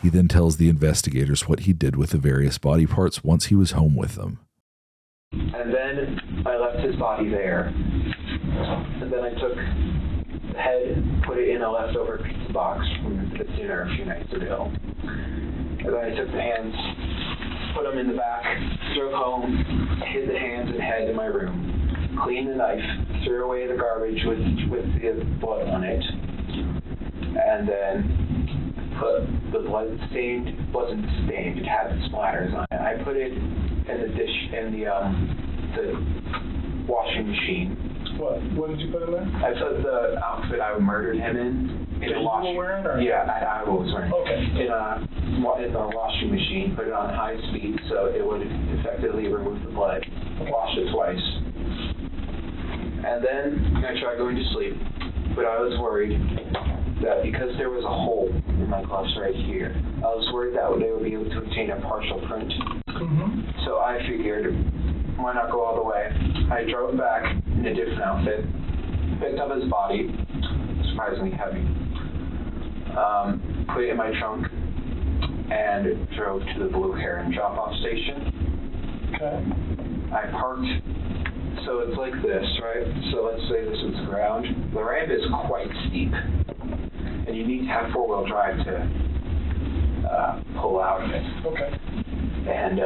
He then tells the investigators what he did with the various body parts once he was home with them. And then I left his body there. And then I took the head, put it in a leftover pizza box from the dinner a few nights ago. And then I took the hands, put them in the back, drove home, hid the hands and head in my room, cleaned the knife, threw away the garbage with the blood on it, and then put the blood stained, wasn't stained, it had splatters on it. I put it in the dish, in the washing machine. What did you put in there? I put the outfit I murdered him in a washing. You were wearing, or? Yeah, I was wearing. Okay. In a washing machine, put it on high speed so it would effectively remove the blood. Wash it twice. And then I tried going to sleep, but I was worried that because there was a hole in my gloves right here, I was worried that they would be able to obtain a partial print. So I figured, why not go all the way? I drove back in a different outfit, picked up his body, surprisingly heavy, put it in my trunk, and drove to the Blue Heron drop-off station. Okay. I parked, so it's like this, right? So let's say this is the ground. The ramp is quite steep, and you need to have four-wheel drive to pull out of it. Okay. And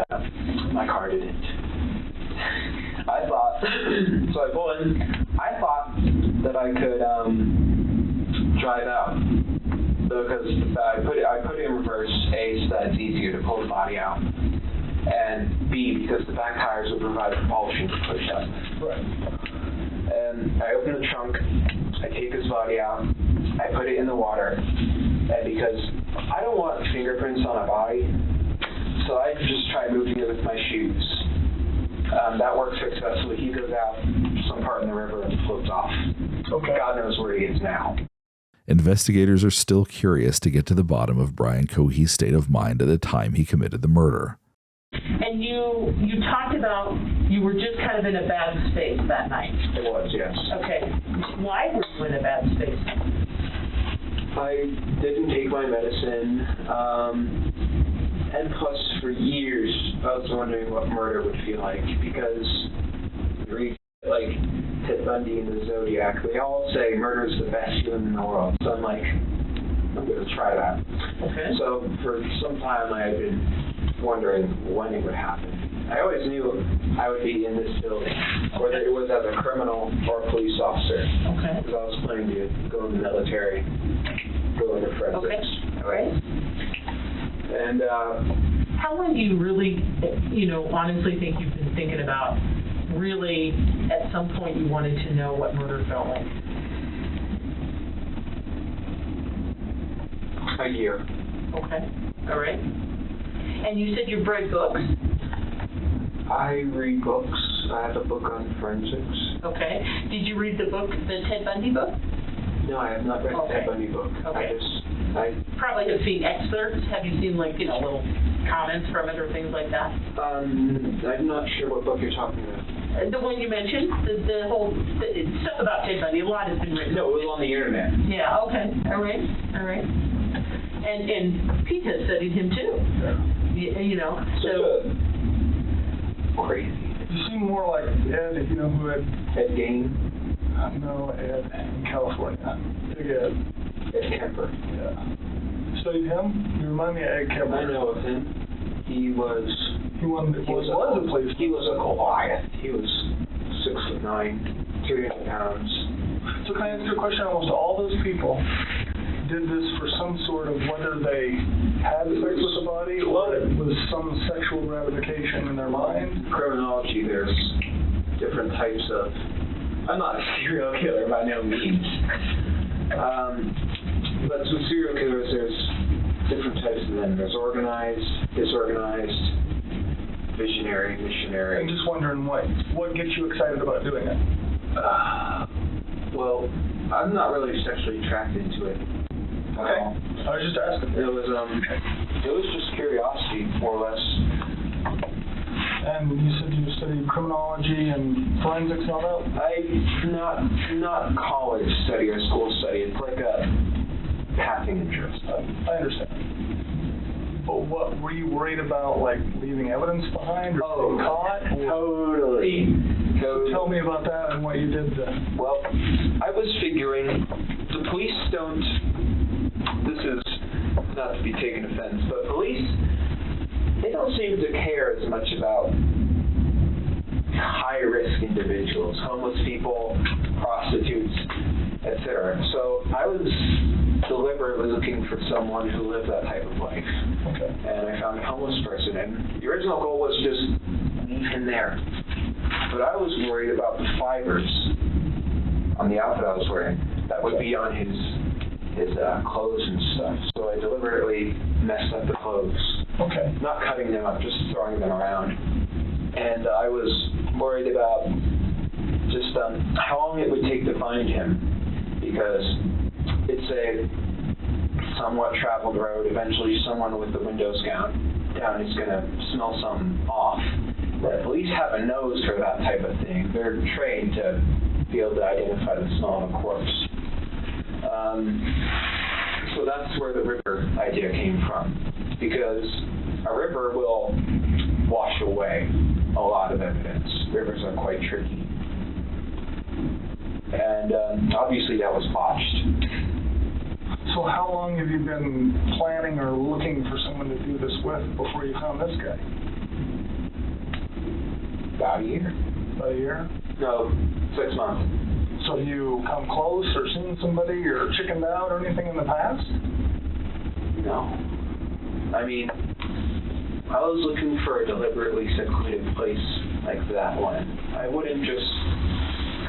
my car didn't. I thought, so I pull in, I thought that I could drive out. Because I put it in reverse, A, so that it's easier to pull the body out, and B, because the back tires would provide propulsion to push up. Right. And I open the trunk, I take his body out, I put it in the water, and because I don't want fingerprints on a body, so I just try moving it with my shoes. That works successfully. He goes out some part in the river and floats off. Okay. God knows where he is now. Investigators are still curious to get to the bottom of Brian Cohee's state of mind at the time he committed the murder. And you talked about you were just kind of in a bad space that night. It was, yes. Okay. Why were you in a bad space? I didn't take my medicine, and plus for years I was wondering what murder would feel like, because like Ted Bundy and the Zodiac, they all say murder is the best feeling in the world. So I'm like, I'm going to try that. Okay. So for some time I had been wondering when it would happen. I always knew I would be in this building, whether it was as a criminal or a police officer. Okay. Because I was planning to go in the military, go into forensics. Okay. All right. And how long do you really, honestly think you've been thinking about really at some point you wanted to know what murder felt like? A year. Okay. All right. And you said you've read books? I read books. I have a book on forensics. Okay. Did you read the book, the Ted Bundy book? No, I have not read the Ted Bundy book. Okay. I probably have seen excerpts. Have you seen, like, little comments from it or things like that? I'm not sure what book you're talking about. The one you mentioned, the whole stuff about Ted Bundy. A lot has been written. No, it was on the internet. Yeah. Okay. All right. And Pete has studied him too. So. Crazy. You seem more like Ed, if you know who Ed. Ed Gain. No, Ed in California. Big Ed. Ed Kemper. Yeah. Studied him? You remind me of Ed Kemper. I know of him. He was a Goliath. He was 6'9", 300 pounds. So can I ask you a question? Almost all those people did this for some sort of, whether they had sex with the body or it was some sexual gratification in their mind? Criminology, there's different types of... I'm not a serial killer by no means. But with serial killers, there's different types of them. There's organized, disorganized, visionary, missionary. I'm just wondering what gets you excited about doing it? Well, I'm not really sexually attracted to it. Okay. I was just asking. It was just curiosity, more or less. And you said you studied criminology and forensics and all that? Not college study or school study. It's like a passing interest. I understand. But what were you worried about, like leaving evidence behind or being caught? Totally. So tell me about that and what you did then. Well, I was figuring the police don't. This is not to be taken offense, but police, they don't seem to care as much about high-risk individuals, homeless people, prostitutes, etc. So I was deliberately looking for someone who lived that type of life. Okay. And I found a homeless person, and the original goal was just leave him there. But I was worried about the fibers on the outfit I was wearing that would be on his clothes and stuff. So I deliberately messed up the clothes. Okay. Not cutting them up, just throwing them around. And I was worried about just how long it would take to find him, because it's a somewhat traveled road. Eventually someone with the windows down is going to smell something off. The police have a nose for that type of thing. They're trained to be able to identify the smell of a corpse. So that's where the river idea came from, because a river will wash away a lot of evidence. Rivers are quite tricky. And obviously that was botched. So how long have you been planning or looking for someone to do this with before you found this guy? About a year. About a year? No, 6 months. So have you come close or seen somebody or chickened out or anything in the past? No. I mean, I was looking for a deliberately secluded place like that one. I wouldn't just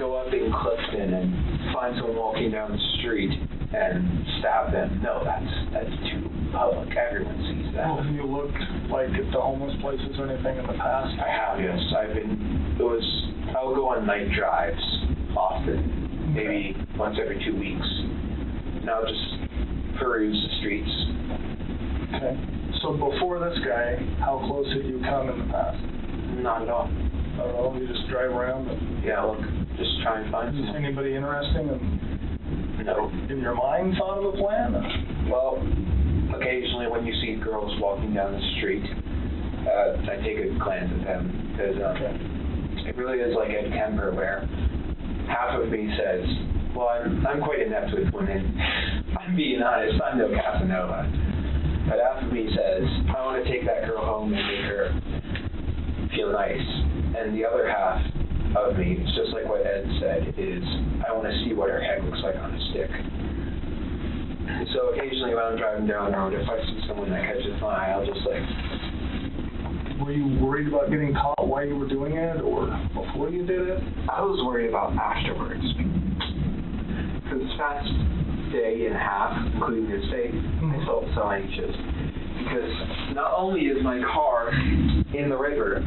go up in Clifton and find someone walking down the street and stab them. No, that's too public. Everyone sees that. Well, have you looked like at the homeless places or anything in the past? I have, yes. I would go on night drives often, maybe once every 2 weeks. And I would just peruse the streets. Okay. So before this guy, how close had you come in the past? Not at all. Not at all? You just drive around and... Yeah, look, just try and find someone. Is anybody interesting in your mind thought of a plan? Well, occasionally when you see girls walking down the street, I take a glance at them, because it really is like Ed Kemper, where half of me says, well, I'm quite inept with women. I'm being honest, I'm no Casanova. But half of me says, I want to take that girl home and make her feel nice. And the other half of me, it's just like what Ed said, is I want to see what her head looks like on a stick. So occasionally when I'm driving down the road, if I see someone that catches my eye, I'll just like... Were you worried about getting caught while you were doing it, or before you did it? I was worried about afterwards. For this past day and a half, including this day, I felt so anxious. because not only is my car in the river,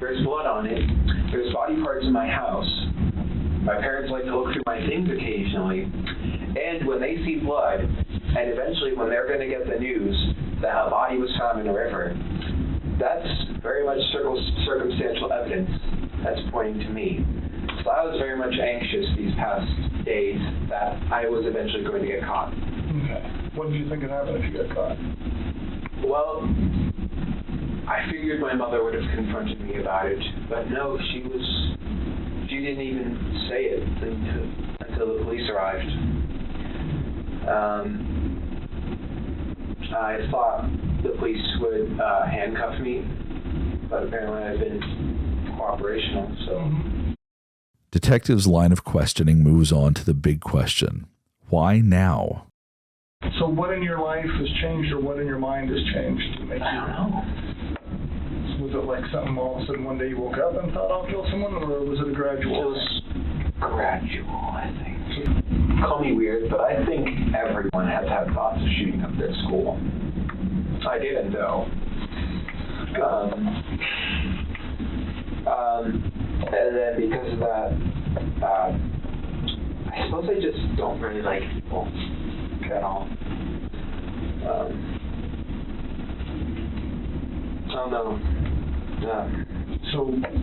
there's blood on it, there's body parts in my house. My parents like to look through my things occasionally, and when they see blood, and eventually when they're going to get the news that a body was found in the river, that's very much circumstantial evidence that's pointing to me. So I was very much anxious these past days that I was eventually going to get caught. Okay. What did you think would happen if you got caught? Well, I figured my mother would have confronted me about it, but no, she didn't even say it until the police arrived. I thought the police would handcuff me, but apparently I've been cooperational, so... Detectives' line of questioning moves on to the big question. Why now? So what in your life has changed, or what in your mind has changed to make you... I don't know. Was it like something all of a sudden one day you woke up and thought I'll kill someone, or was it a gradual? It was gradual, I think. Call me weird, but I think everyone has had thoughts of shooting up their school. I didn't, though. And then because of that, I suppose I just don't really like people at all. I don't know. So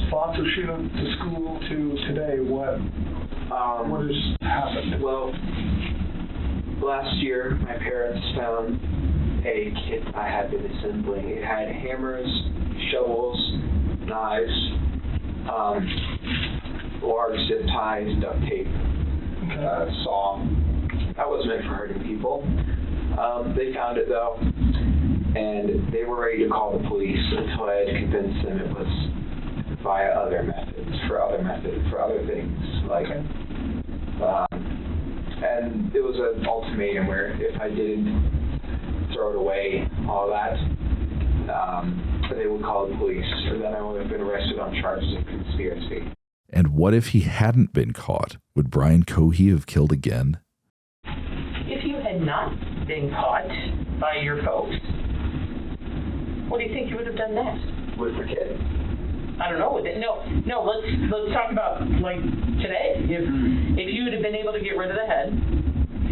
thoughts of shooting to school to today, what has happened? Well, last year my parents found a kit I had been assembling. It had hammers, shovels, knives, large zip ties, duct tape, saw. That was meant for hurting people. They found it though, and they were ready to call the police until I had convinced them it was via other methods, for other things. Like, and it was an ultimatum where if I didn't throw it away, all that, they would call the police, and then I would have been arrested on charges of conspiracy. And what if he hadn't been caught? Would Brian Cohee have killed again? If you had not been caught by your folks, what do you think you would have done next? With the kid? I don't know. No. Let's talk about like today. If you would have been able to get rid of the head,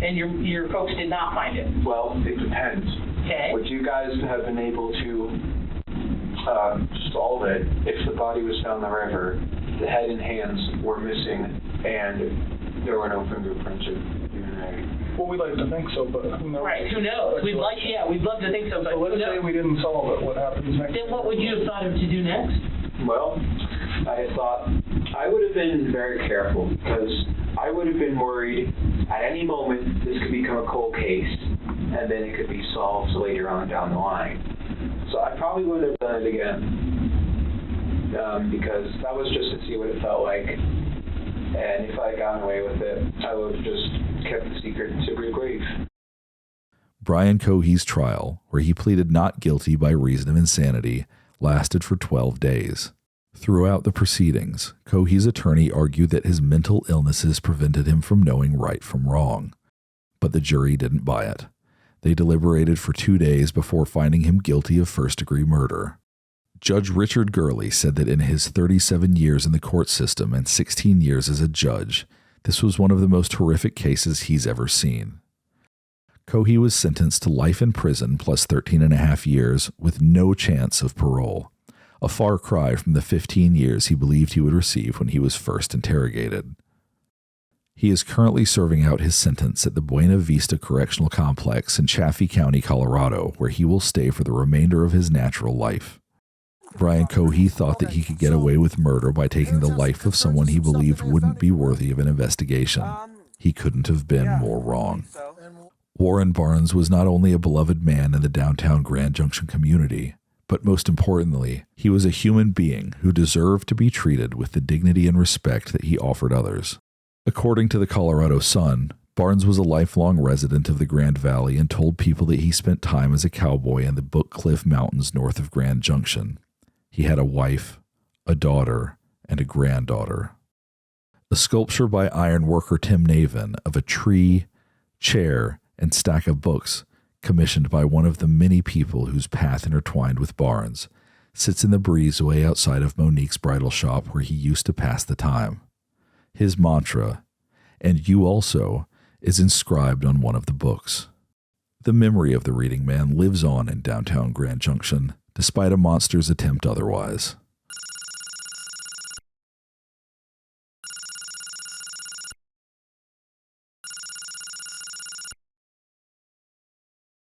and your folks did not find it. Well, it depends. Okay. Would you guys have been able to solve it if the body was found in the river, the head and hands were missing, and there were no fingerprints of DNA? Well, we'd like to think so, but who knows? Right, who knows? We'd love to think so, but let's say we didn't solve it. What happens next? Then what would you have thought of to do next? Well, I thought I would have been very careful, because I would have been worried at any moment this could become a cold case, and then it could be solved later on down the line. So I probably wouldn't have done it again, because that was just to see what it felt like. And if I had gotten away with it, I would have just kept the secret to the grave. Brian Cohee's trial, where he pleaded not guilty by reason of insanity, lasted for 12 days. Throughout the proceedings, Cohee's attorney argued that his mental illnesses prevented him from knowing right from wrong. But the jury didn't buy it. They deliberated for 2 days before finding him guilty of first-degree murder. Judge Richard Gurley said that in his 37 years in the court system and 16 years as a judge, this was one of the most horrific cases he's ever seen. Cohee was sentenced to life in prison plus 13.5 years with no chance of parole, a far cry from the 15 years he believed he would receive when he was first interrogated. He is currently serving out his sentence at the Buena Vista Correctional Complex in Chaffee County, Colorado, where he will stay for the remainder of his natural life. Brian Cohee thought that he could get away with murder by taking the life of someone he believed wouldn't be worthy of an investigation. He couldn't have been more wrong. Warren Barnes was not only a beloved man in the downtown Grand Junction community, but most importantly, he was a human being who deserved to be treated with the dignity and respect that he offered others. According to the Colorado Sun, Barnes was a lifelong resident of the Grand Valley and told people that he spent time as a cowboy in the Book Cliff Mountains north of Grand Junction. He had a wife, a daughter, and a granddaughter. A sculpture by ironworker Tim Navin of a tree, chair, and stack of books commissioned by one of the many people whose path intertwined with Barnes, sits in the breezeway outside of Monique's bridal shop where he used to pass the time. His mantra, "And you also," is inscribed on one of the books. The memory of the reading man lives on in downtown Grand Junction, despite a monster's attempt otherwise.